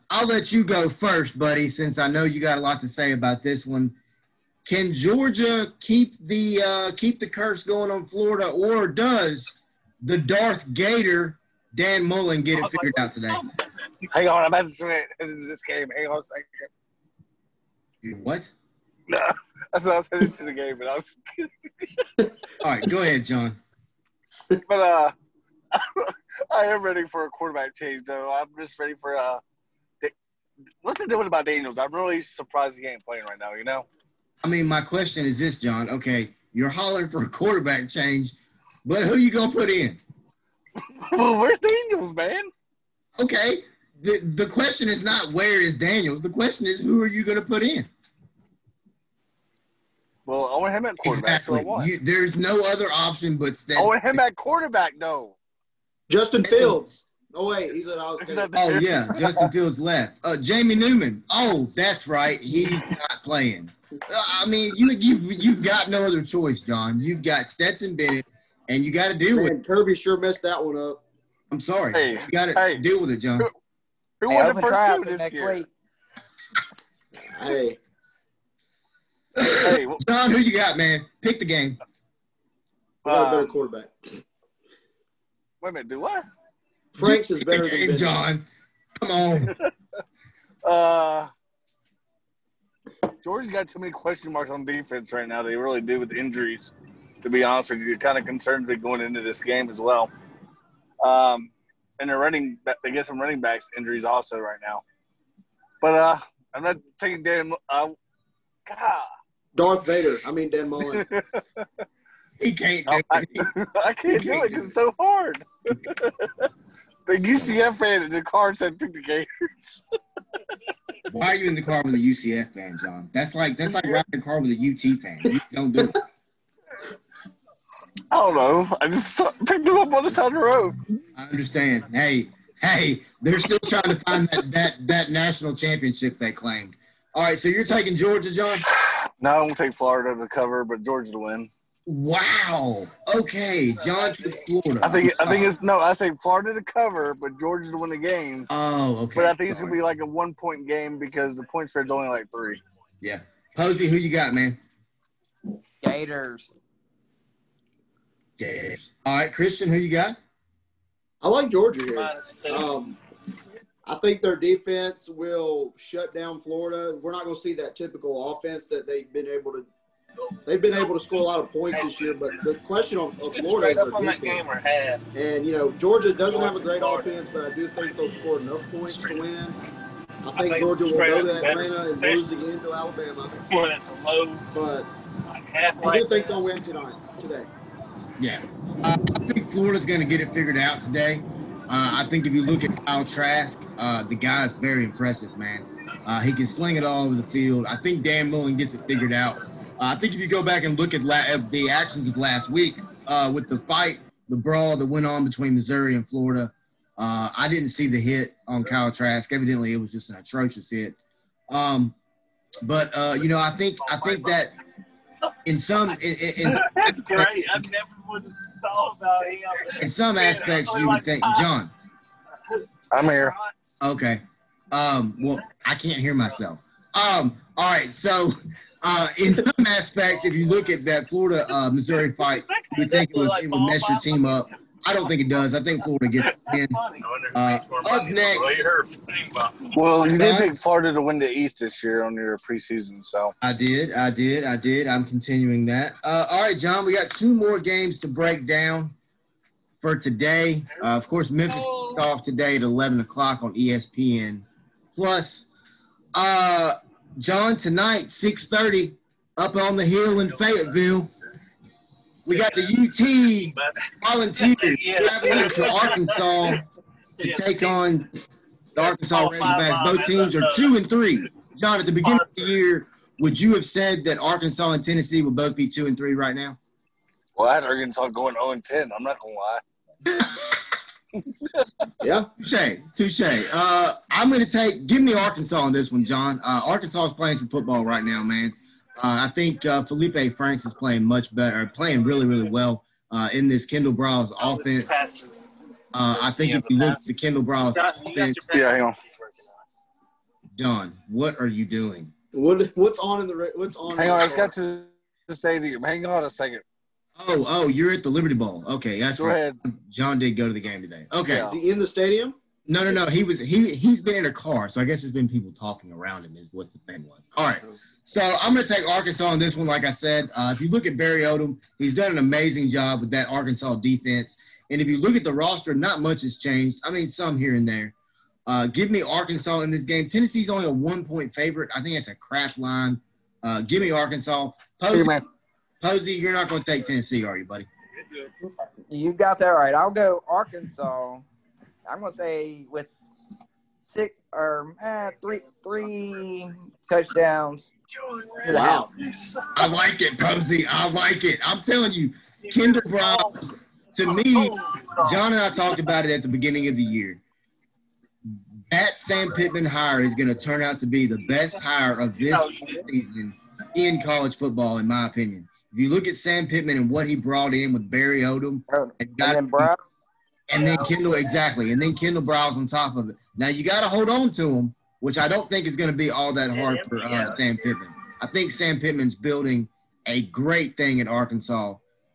I'll let you go first, buddy, since I know you got a lot to say about this one. Can Georgia keep the curse going on Florida, or does the Darth Gator Dan Mullen get it figured out today? Hang on, I'm about to switch into this game. Hang on a second. What? No, that's what I was heading to the game, but I was kidding. All right, go ahead, John. But I am ready for a quarterback change, though. I'm just ready for what's the deal about Daniels? I'm really surprised he ain't playing right now, you know? I mean, my question is this, John. Okay, you're hollering for a quarterback change, but who you going to put in? Well, where's Daniels, man? Okay, the question is not where is Daniels. The question is who are you going to put in? Well, I want him at quarterback. Exactly. So what? There's no other option but Stetson. I want him at quarterback, though. Justin Fields. Oh, wait. He's at Iowa State. Oh, yeah. Justin Fields left. Jamie Newman. Oh, that's right. He's not playing. I mean, you've got no other choice, John. You've got Stetson Bennett, and you got to deal with it. Kirby sure messed that one up. I'm sorry. Hey, you got to deal with it, John. Who won the first two this next year? week. Hey. Hey, John, who you got, man? Pick the game. We got a better quarterback. Wait a minute, do what? Franks is better than Ben. John. Come on. Georgia's got too many question marks on defense right now. They really do with injuries, to be honest with you. You're kind of concerned with going into this game as well. And they get some running backs injuries also right now. But I'm not taking Dan. God. Darth Vader. I mean, Dan Mullen. He can't do it. I can't do it because it's so hard. The UCF fan in the car said pick the Gators. Why are you in the car with a UCF fan, John? That's like riding the car with a UT fan. You don't do it. I don't know. I just picked them up on the side of the road. I understand. Hey, they're still trying to find that national championship they claimed. All right, so you're taking Georgia, John? No, I won't take Florida to cover, but Georgia to win. Wow. Okay, John took Florida. I say Florida to cover, but Georgia to win the game. Oh, okay. But I think it's going to be like a 1-point game because the point spread's only like 3. Yeah. Posey, who you got, man? Gators. All right, Christian, who you got? I like Georgia here. I think their defense will shut down Florida. We're not going to see that typical offense that they've been able to score a lot of points this year. But the question of Florida is their defense. And, Georgia doesn't have a great offense, but I do think they'll score enough points to win. I think Georgia will go to Atlanta and lose again to Alabama. But I do think they'll win today. Yeah. I think Florida's going to get it figured out today. I think if you look at Kyle Trask, the guy is very impressive, man. He can sling it all over the field. I think Dan Mullen gets it figured out. I think if you go back and look at the actions of last week with the fight, the brawl that went on between Missouri and Florida, I didn't see the hit on Kyle Trask. Evidently, it was just an atrocious hit. But I think that in some that's great. I never would have thought about him. In some aspects, you would think, John. I'm here. Okay. Well, I can't hear myself. All right. So, in some aspects, if you look at that Florida Missouri fight, you would think it would mess your team up. I don't think it does. I think Florida gets it in. Up next. Well, you did pick Florida to win the East this year on your preseason, so. I did. I'm continuing that. All right, John, we got 2 more games to break down for today. Of course, Memphis is off today at 11 o'clock on ESPN. Plus, John, tonight, 6:30, up on the hill in Fayetteville. We got the UT Volunteers traveling to Arkansas to take on the Arkansas Razorbacks. Both teams are 2-3. John, at the beginning of the year, would you have said that Arkansas and Tennessee would both be 2-3 right now? Well, I had Arkansas going 0-10. I'm not going to lie. Yeah. Touche. I'm going to give me Arkansas on this one, John. Arkansas is playing some football right now, man. I think Felipe Franks is playing much better, playing really, really well in this Kendall Browse offense. I think if you look at the Kendall Browse offense, hang on. John, what are you doing? What's on? Hang on, I just got to the stadium. Hang on a second. Oh, you're at the Liberty Bowl. Okay, that's Go right. ahead. John did go to the game today. Okay. Is he in the stadium? No. He's been in a car, so I guess there's been people talking around him is what the thing was. All right. So I'm going to take Arkansas on this one, like I said. If you look at Barry Odom, he's done an amazing job with that Arkansas defense. And if you look at the roster, not much has changed. I mean, some here and there. Give me Arkansas in this game. Tennessee's only a 1-point favorite. I think that's a crap line. Give me Arkansas. Posey, you're not going to take Tennessee, are you, buddy? You got that right. I'll go Arkansas. I'm going to say with three touchdowns. Wow. I like it, Posey. I like it. I'm telling you, Kendall Browse, to me, John and I talked about it at the beginning of the year. That Sam Pittman hire is going to turn out to be the best hire of this season in college football, in my opinion. If you look at Sam Pittman and what he brought in with Barry Odom and then Kendall, exactly, and then Kendall Browse on top of it. Now, you got to hold on to him, which I don't think is going to be all that hard for Sam Pittman. I think Sam Pittman's building a great thing at Arkansas.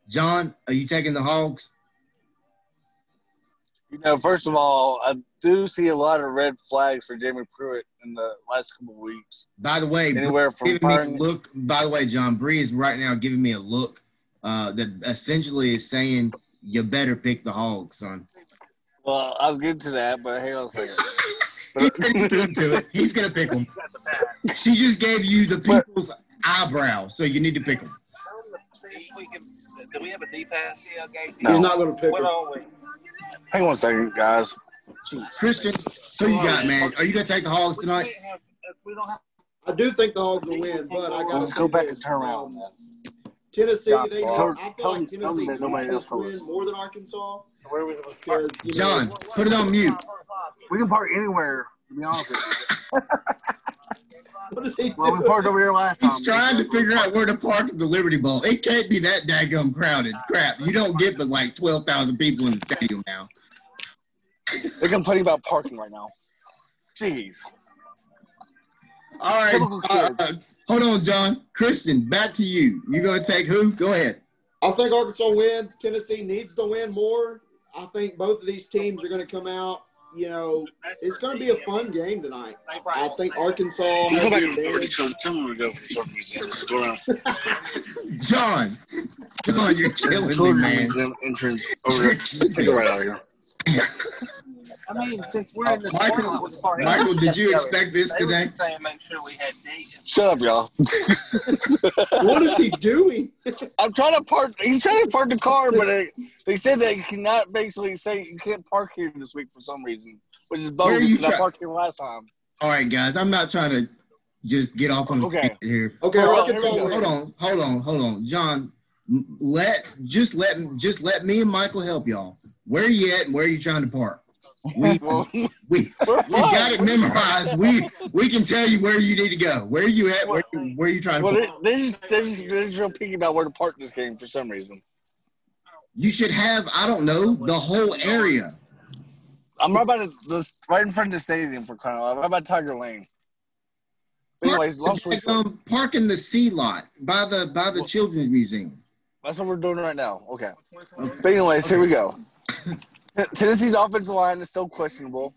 John, are you taking the Hogs? First of all, I do see a lot of red flags for Jamie Pruitt in the last couple of weeks. By the way, John, Bree is right now giving me a look that essentially is saying you better pick the Hogs, son. Well, I was getting to that, but hang on a second. He's getting to it. He's going to pick them. She just gave you the people's eyebrow, so you need to pick them. Do we have a D-pass? No. He's not going to pick What him. are we? Hang on a second, guys. Jeez. Christian, who you got, man? Are you going to take the Hogs tonight? I do think the Hogs will win, but I got to Let's go back and turn around. Tennessee, I feel Tell- like tell Tennessee them nobody else win knows. more than Arkansas. Where we Because, John, put it on mute. We can park anywhere, to be honest with you. what is he Well, we doing? parked over here last time. He's trying to figure out where to park at the Liberty Bowl. It can't be that daggum crowded. Crap. You don't get but like 12,000 people in the stadium now. They're complaining about parking right now. Jeez. All right. Hold on, John. Christian, back to you. You going to take who? Go ahead. I think Arkansas wins. Tennessee needs to win more. I think both of these teams are going to come out. It's going to be a fun game tonight. I think Arkansas has Go back the and forth. advantage. Tell me where to go for the Children's Museum. Just go around. John, you're killing me, Children's man. Museum entrance over there. Just take it right out of here. I mean, since we're in this Michael, did you expect this today? Saying make sure we had dates. Shut up, y'all. What is he doing? I'm trying to park. He's trying to park the car, but they said that you cannot basically say you can't park here this week for some reason, which is bogus because I parked here last time. All right, guys. I'm not trying to just get off on the tangent here. Okay, Arkansas Hold on. John, let me and Michael help y'all. Where are you at and where are you trying to park? We got it memorized. We can tell you where you need to go. Where are you at? Where are you trying to park? They're just real picky about where to park this game for some reason. You should have, I don't know, the whole area. I'm right in front of the stadium for crying out loud. Right about Tiger Lane. Anyways, long story short. Park in the C lot by the Children's Museum. That's what we're doing right now. Okay. But anyways, here we go. Tennessee's offensive line is still questionable.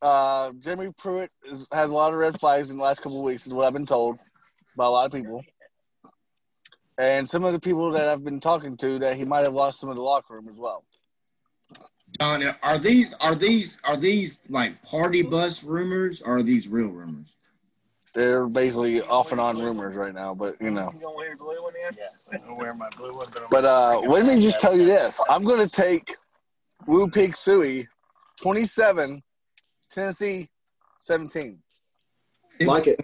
Jamie Pruitt has had a lot of red flags in the last couple of weeks, is what I've been told by a lot of people. And some of the people that I've been talking to that he might have lost some of the locker room as well. John, are these like party bus rumors or are these real rumors? they're basically off and on rumors right now, but You gonna wear your blue one in? Yes, I'm gonna wear my blue one. But let me just tell you this: I'm going to take Woo Pig Suey, 27, Tennessee, 17. Like it.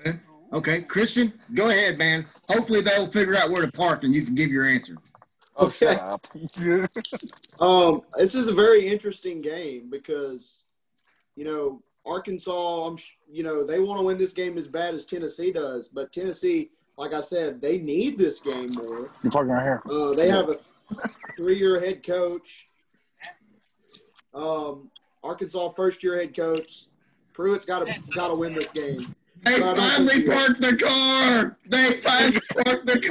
Okay, Christian, go ahead, man. Hopefully they'll figure out where to park and you can give your answer. Oh, Okay. shut up! This is a very interesting game because, Arkansas, they want to win this game as bad as Tennessee does. But Tennessee, like I said, they need this game more. You're parking right here. They have a 3-year head coach. Arkansas first-year head coach. Pruitt's got to win this game. They finally parked the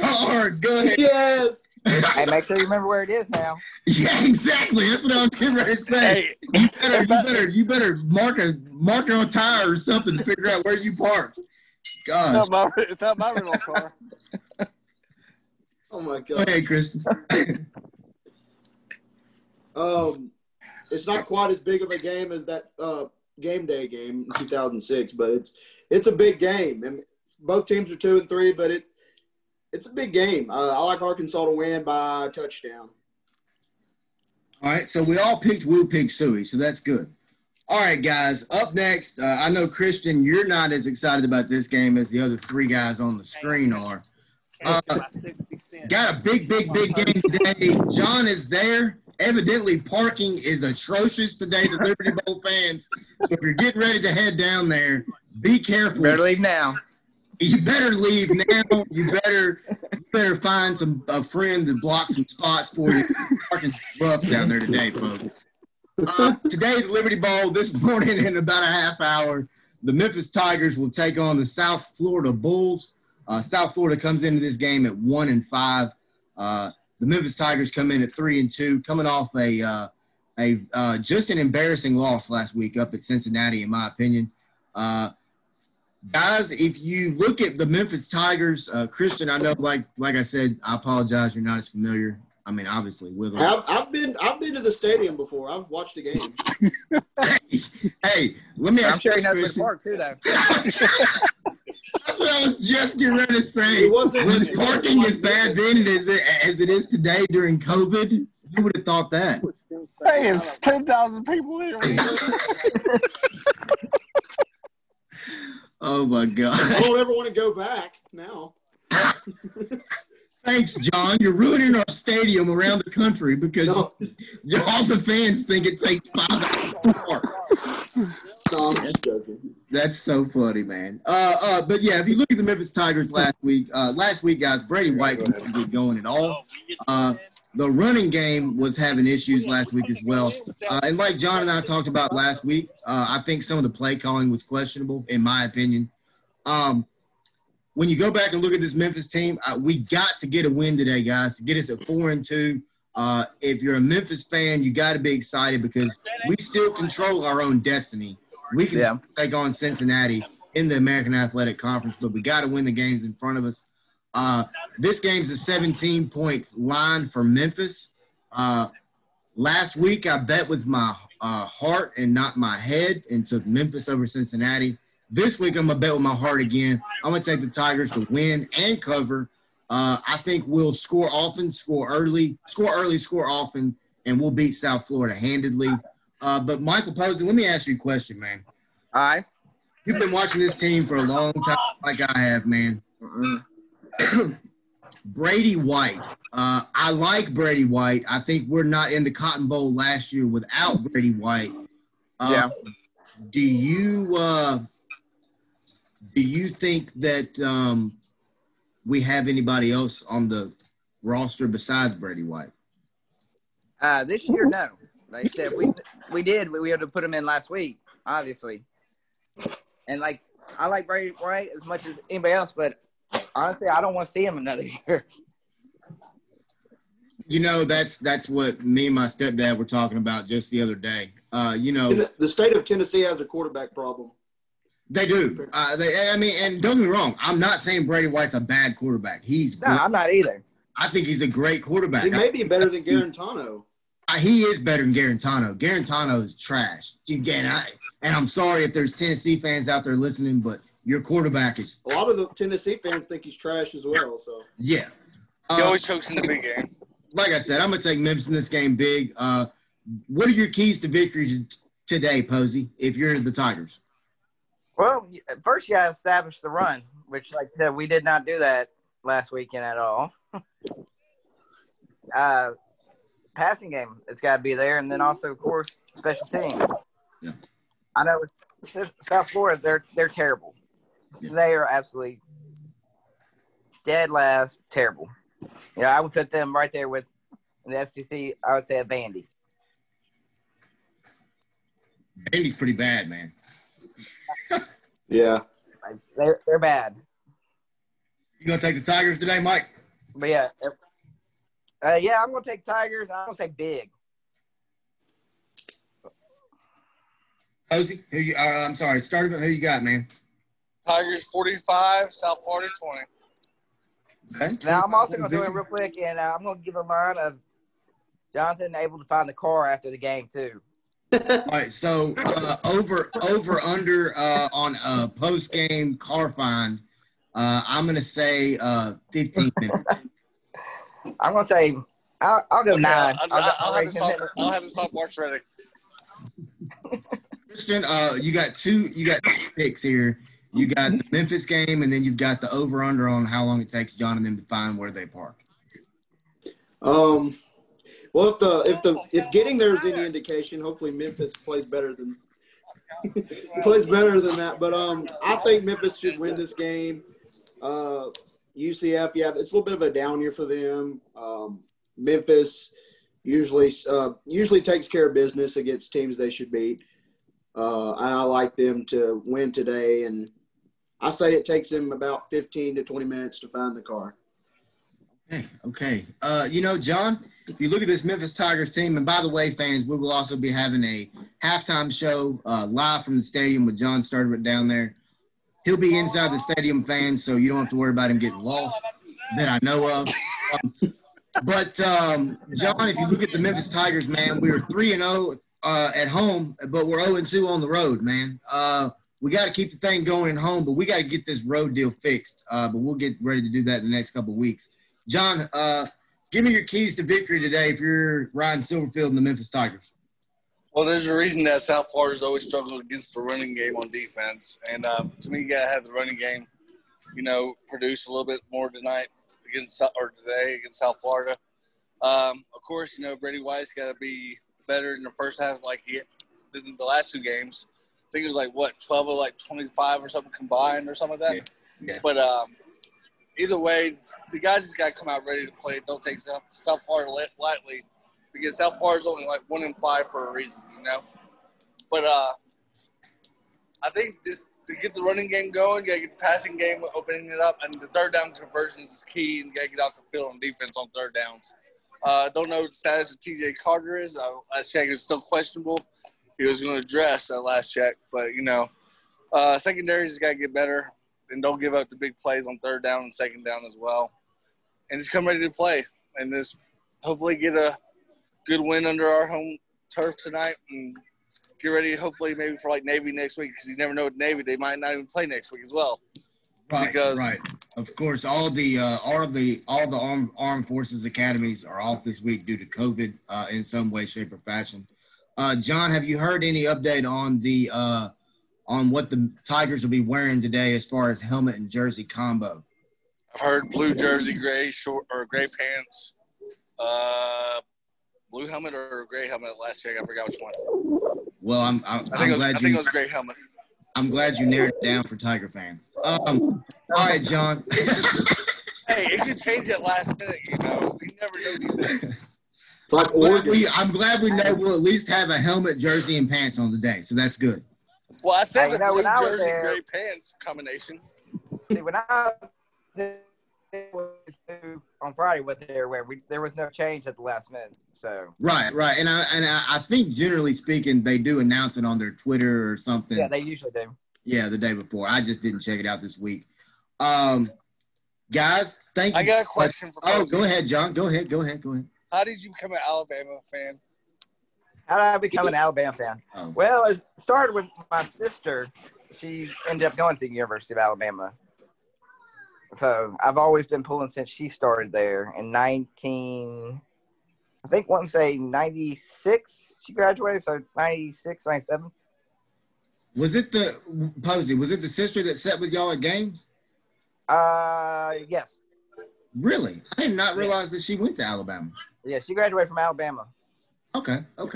car. Go ahead. Yes. Hey, make sure you remember where it is now. Yeah, exactly. That's what I was getting ready to say. You better mark on a tire or something to figure out where you parked. Gosh. It's not my rental car. Oh my Go God. ahead, Christian. It's not quite as big of a game as that game day game in 2006, but it's a big game. And both teams are 2-3, but it's a big game. I like Arkansas to win by a touchdown. All right, so we all picked Woo Pig Suey, so that's good. All right, guys, up next, I know, Christian, you're not as excited about this game as the other three guys on the screen are. Got a big game today. John is there. Evidently, parking is atrocious today to Liberty Bowl fans. So if you're getting ready to head down there, be careful. Better leave now. You better leave now. You better find a friend to block some spots for you. Parking's rough down there today, folks. Today, the Liberty Bowl, this morning in about a half hour, the Memphis Tigers will take on the South Florida Bulls. South Florida comes into this game at 1-5. The Memphis Tigers come in at 3-2, coming off a just an embarrassing loss last week up at Cincinnati, in my opinion. Guys, if you look at the Memphis Tigers, Christian, I know, like I said, I apologize, you're not as familiar. I mean, obviously, with them. I've been to the stadium before. I've watched the game. Hey, let me ask you I'm sure he this, knows where Christian. to park, too, though. That's what I was just getting ready to say. Was parking as bad then as it is today during COVID? Who would have thought that? Hey, it's 10,000 people here. Oh, my God. I don't ever want to go back now. Thanks, John. You're ruining our stadium around the country because all the fans think it takes 5 hours to park. No, I'm just joking. That's so funny, man. But yeah, if you look at the Memphis Tigers last week, guys, Brady White didn't get going at all. The running game was having issues last week as well. And like John and I talked about last week, I think some of the play calling was questionable, in my opinion. When you go back and look at this Memphis team, we got to get a win today, guys, to get us at 4-2. If you're a Memphis fan, you got to be excited because we still control our own destiny. We can take on Cincinnati in the American Athletic Conference, but we got to win the games in front of us. This game's a 17-point line for Memphis. Last week, I bet with my heart and not my head and took Memphis over Cincinnati. This week, I'm going to bet with my heart again. I'm going to take the Tigers to win and cover. I think we'll score often, score early, score often, and we'll beat South Florida handedly. But, Michael Posey, let me ask you a question, man. All right. You've been watching this team for a long time like I have, man. Brady White. I like Brady White. I think we're not in the Cotton Bowl last year without Brady White. Do you think that we have anybody else on the roster besides Brady White? This year, no. Like I said, we had to put him in last week, obviously. And I like Brady White as much as anybody else, but honestly, I don't want to see him another year. You know, that's what me and my stepdad were talking about just the other day. The state of Tennessee has a quarterback problem. They do. And don't get me wrong, I'm not saying Brady White's a bad quarterback. No, I'm not either. I think he's a great quarterback. He may be better than Garantano. He is better than Garantano. Garantano is trash. Again, and I'm sorry if there's Tennessee fans out there listening, but your quarterback is. A lot of the Tennessee fans think he's trash as well. So Yeah. He always chokes in the big game. Like I said, I'm going to take Memphis in this game big. What are your keys to victory today, Posey, if you're the Tigers? Well, first you got to establish the run, which, like I said, we did not do that last weekend at all. Passing game, it's got to be there, and then also, of course, special teams. Yeah. I know South Florida, they're terrible. Yeah. They are absolutely dead last, terrible. I would put them right there with the SEC. I would say a Vandy. Vandy's pretty bad, man. yeah. They're bad. You gonna take the Tigers today, Mike? But yeah, I'm gonna take Tigers. I'm gonna say big. Posey, who you? I'm sorry, starter. Who you got, man? Tigers 45, South Florida 20. Okay. Now I'm also gonna do it real quick, and I'm gonna give a line of Jonathan able to find the car after the game too. All right, so over under on a post game car find. I'm gonna say 15 minutes. I'm gonna say I'll go 9. I'll have the stopwatch ready. Christian, you got two picks here. You got the Memphis game, and then you've got the over under on how long it takes John and them to find where they park. Well, if getting there is any indication, hopefully Memphis plays better than that. But I think Memphis should win this game. UCF, yeah, it's a little bit of a down year for them. Memphis usually takes care of business against teams they should beat. And I like them to win today, and I say it takes them about 15 to 20 minutes to find the car. Okay. John, if you look at this Memphis Tigers team, and by the way, fans, we will also be having a halftime show live from the stadium with John Sturdivant down there. He'll be inside the stadium, fans, so you don't have to worry about him getting lost that I know of. But, John, if you look at the Memphis Tigers, man, we were 3-0 at home, but we're 0-2 on the road, man. We got to keep the thing going at home, but we got to get this road deal fixed. But we'll get ready to do that in the next couple of weeks. John, give me your keys to victory today if you're Ryan Silverfield and the Memphis Tigers. Well, there's a reason that South Florida's always struggled against the running game on defense. And to me, you got to have the running game, produce a little bit more today against South Florida. Of course, Brady White's got to be better in the first half like he did in the last two games. I think it was 12 of 25 or something combined or something like that. Yeah. But either way, the guys just got to come out ready to play. Don't take South Florida lightly because South Florida's only 1-5 for a reason, But I think just to get the running game going, you got to get the passing game opening it up, and the third down conversions is key, and you got to get out the field on defense on third downs. Don't know what the status of TJ Carter is. Last check is still questionable. He was going to dress at last check, but secondary just got to get better and don't give up the big plays on third down and second down as well. And just come ready to play and just hopefully get a good win under our home turf tonight and get ready hopefully maybe for Navy next week because you never know with Navy they might not even play next week as well. Right. Of course, all the armed forces academies are off this week due to COVID in some way, shape, or fashion. John, have you heard any update on the on what the Tigers will be wearing today as far as helmet and jersey combo? I've heard blue jersey, gray short or gray pants, blue helmet or gray helmet. Last check, I forgot which one. Well, I think it was gray helmet. I'm glad you narrowed it down for Tiger fans. All right, John. Hey, it could change at last minute, We never know these things. It's like I'm glad we know we'll at least have a helmet, jersey, and pants on today, so that's good. Well, I said the blue jersey, gray pants combination. See, when I was on Friday what they were wearing, there was no change at the last minute. So right, and I think generally speaking, they do announce it on their Twitter or something. Yeah, they usually do. Yeah, the day before. I just didn't check it out this week. Guys, thank you. I got a question for Posey. Go ahead, John. Go ahead. How did you become an Alabama fan? How did I become an Alabama fan? Oh. Well, it started with my sister. she ended up going to the University of Alabama. So I've always been pulling since she started there in 96 she graduated, so 96, 97. Was it the Posey? Was it the sister that sat with y'all at games? Yes. Really? I did not realize that she went to Alabama. Yeah, she graduated from Alabama. Okay. So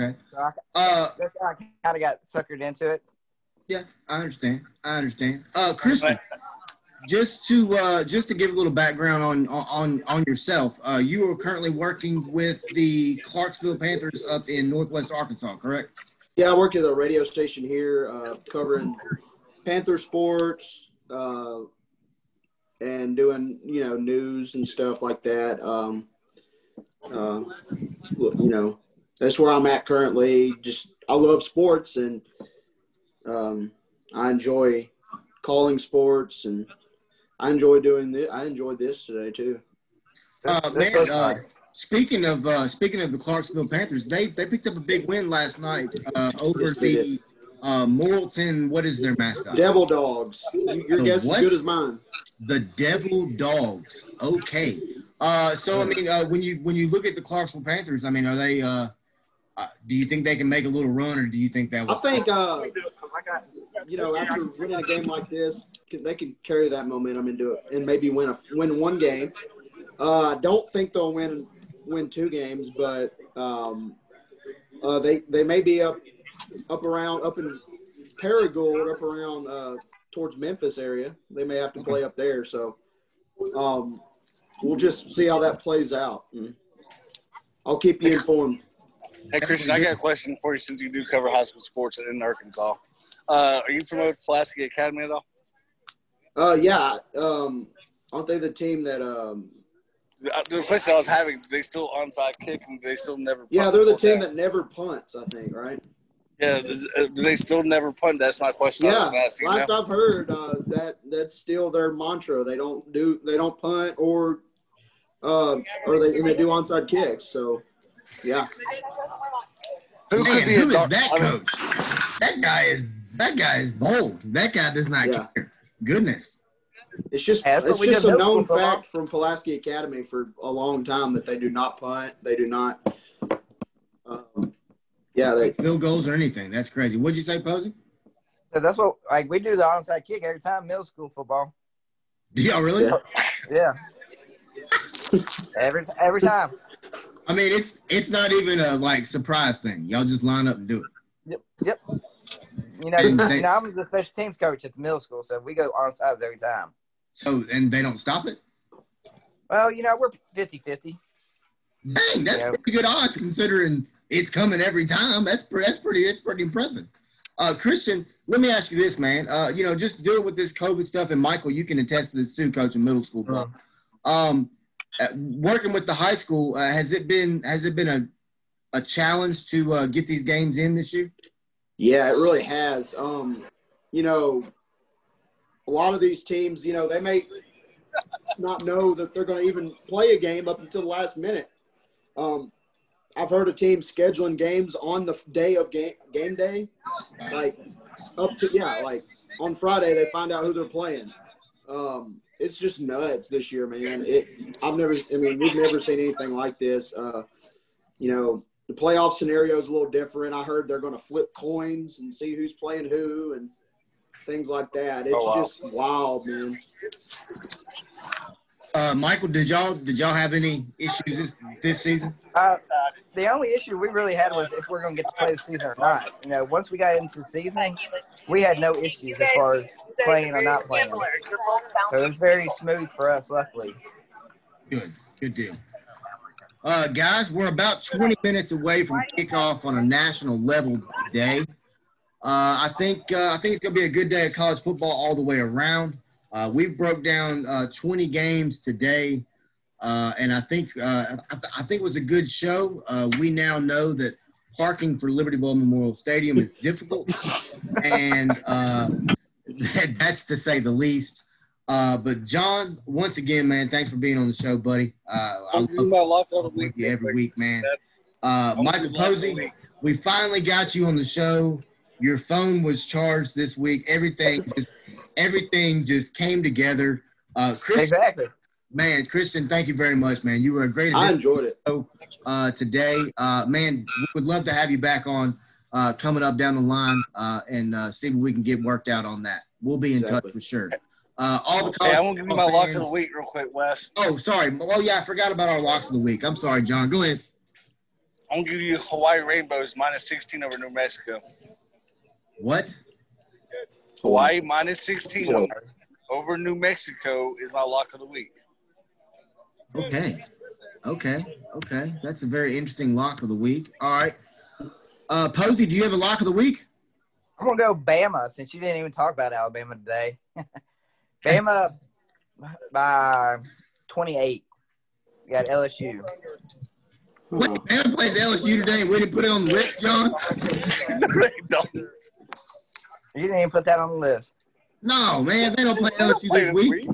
that's how I kind of got suckered into it. Yeah, I understand. Christian, just to give a little background on yourself, you are currently working with the Clarksville Panthers up in Northwest Arkansas, correct? Yeah, I work at a radio station here, covering Panther sports, and doing news and stuff like that. That's where I'm at currently. Just I love sports, and I enjoy calling sports, and I enjoy doing this. I enjoyed this today too. Speaking of the Clarksville Panthers, they picked up a big win last night over the Morrilton. What is their mascot? Devil Dogs. Your guess is as good as mine. The Devil Dogs. Okay. So I mean, when you look at the Clarksville Panthers, I mean, are they? Do you think they can make a little run, or do you think that was? I think after winning a game like this, they can carry that momentum into it and maybe win one game. I don't think they'll win 2 games, but they may be up in Paragould, up around towards Memphis area. They may have to play up there. So we'll just see how that plays out. I'll keep you informed. Hey, Christian, I got a question for you since you do cover high school sports in Arkansas. Are you familiar with Pulaski Academy at all? Yeah. Aren't they the team that the question I was having, do they still onside kick and do they still never punt? Yeah, they're the team that never punts, I think, right? Yeah, do they still never punt? That's my question. Yeah, last I've heard, that's still their mantra. They don't punt or they do onside kicks. So, yeah. Who is that coach? That guy is bold. That guy does not care. Goodness. It's just a known fact from Pulaski Academy for a long time that they do not punt. They do not. Field goals or anything. That's crazy. What'd you say, Posey? So that's what we do the onside kick every time middle school football. Do y'all really? Yeah. every time. I mean, it's not even a surprise thing. Y'all just line up and do it. Yep. I'm the special teams coach at the middle school, so we go onside every time. So, and they don't stop it? Well, we're 50-50. Dang, that's pretty good odds considering it's coming every time. That's pretty impressive. Christian, let me ask you this, man. Just dealing with this COVID stuff, and Michael, you can attest to this too, coach in middle school. Working with the high school, has it been a challenge to get these games in this year? Yeah, it really has. A lot of these teams, they may not know that they're going to even play a game up until the last minute. I've heard of teams scheduling games on the day of game day, on Friday they find out who they're playing. It's just nuts this year, man. We've never seen anything like this. The playoff scenario is a little different. I heard they're going to flip coins and see who's playing who and things like that. It's just wild, man. Michael, did y'all have any issues this season? The only issue we really had was if we're going to get to play the season or not. Once we got into the season, we had no issues as far as playing or not playing. So it was very smooth for us, luckily. Good deal. Guys, we're about 20 minutes away from kickoff on a national level today. I think it's going to be a good day of college football all the way around. We broke down 20 games today, and I think it was a good show. We now know that parking for Liberty Bowl Memorial Stadium is difficult, and that's to say the least. But John, once again, man, thanks for being on the show, buddy. I love with you every week, man. Michael Posey, we finally got you on the show. Your phone was charged this week. Everything just came together. Christian, Exactly. man, Christian, thank you very much, man. You were a great I addition enjoyed it. today. Man, we would love to have you back on coming up down the line and see what we can get worked out on that. We'll be in touch for sure. All the Hey, college I want to give you my football lock of the fans- week real quick, Wes. Oh, sorry. Oh, yeah, I forgot about our locks of the week. I'm sorry, John. Go ahead. I'm going to give you Hawaii Rainbows minus 16 over New Mexico. What? Hawaii minus 16 over New Mexico is my lock of the week. Okay. That's a very interesting lock of the week. All right. Posey, do you have a lock of the week? I'm going to go Bama since you didn't even talk about Alabama today. Bama by 28. You got LSU. Wait, Bama plays LSU today and we didn't put it on the list, John? They don't. You didn't even put that on the list. No, man. They don't play LSU this week.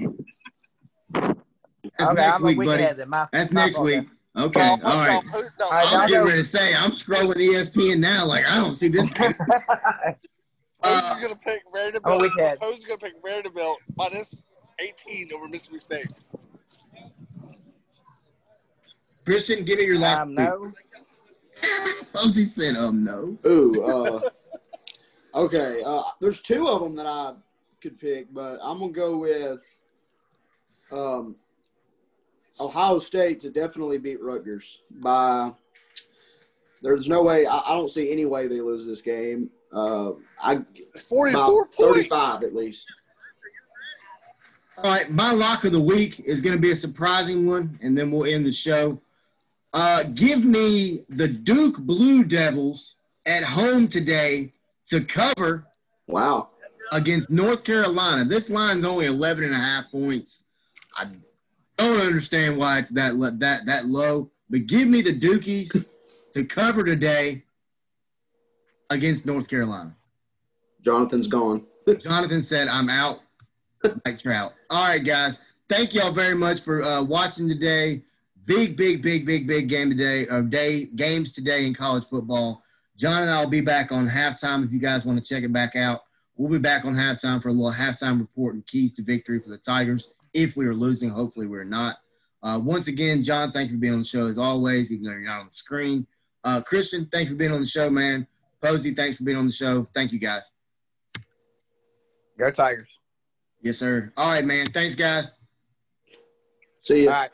That's Okay, next I'm week, a week buddy. ahead then. That's next fault week. then. Okay. All right. All right, I now was go. getting ready to say, I'm scrolling ESPN now. Like, I don't see this. Posey's going to pick I'm a Vanderbilt. week ahead. Posey's going to pick Vanderbilt minus 18 over Mississippi State. Christian, give me your lock. No. Posey said, no. Ooh, okay. There's two of them that I could pick, but I'm gonna go with Ohio State to definitely beat Rutgers by. There's no way. I don't see any way they lose this game. It's 44 about points. 35 at least. All right, my lock of the week is going to be a surprising one, and then we'll end the show. Give me the Duke Blue Devils at home today to cover Wow. against North Carolina. This line's only 11.5 points. I don't understand why it's that low, but give me the Dukies to cover today against North Carolina. Jonathan's gone. Jonathan said, I'm out like Trout. All right, guys. Thank y'all very much for watching today. Big game today, games today in college football. John and I will be back on halftime if you guys want to check it back out. We'll be back on halftime for a little halftime report and keys to victory for the Tigers. If we are losing, hopefully we're not. Once again, John, thank you for being on the show as always, even though you're not on the screen. Christian, thanks for being on the show, man. Posey, thanks for being on the show. Thank you, guys. Go Tigers. Yes, sir. All right, man. Thanks, guys. See you. All right.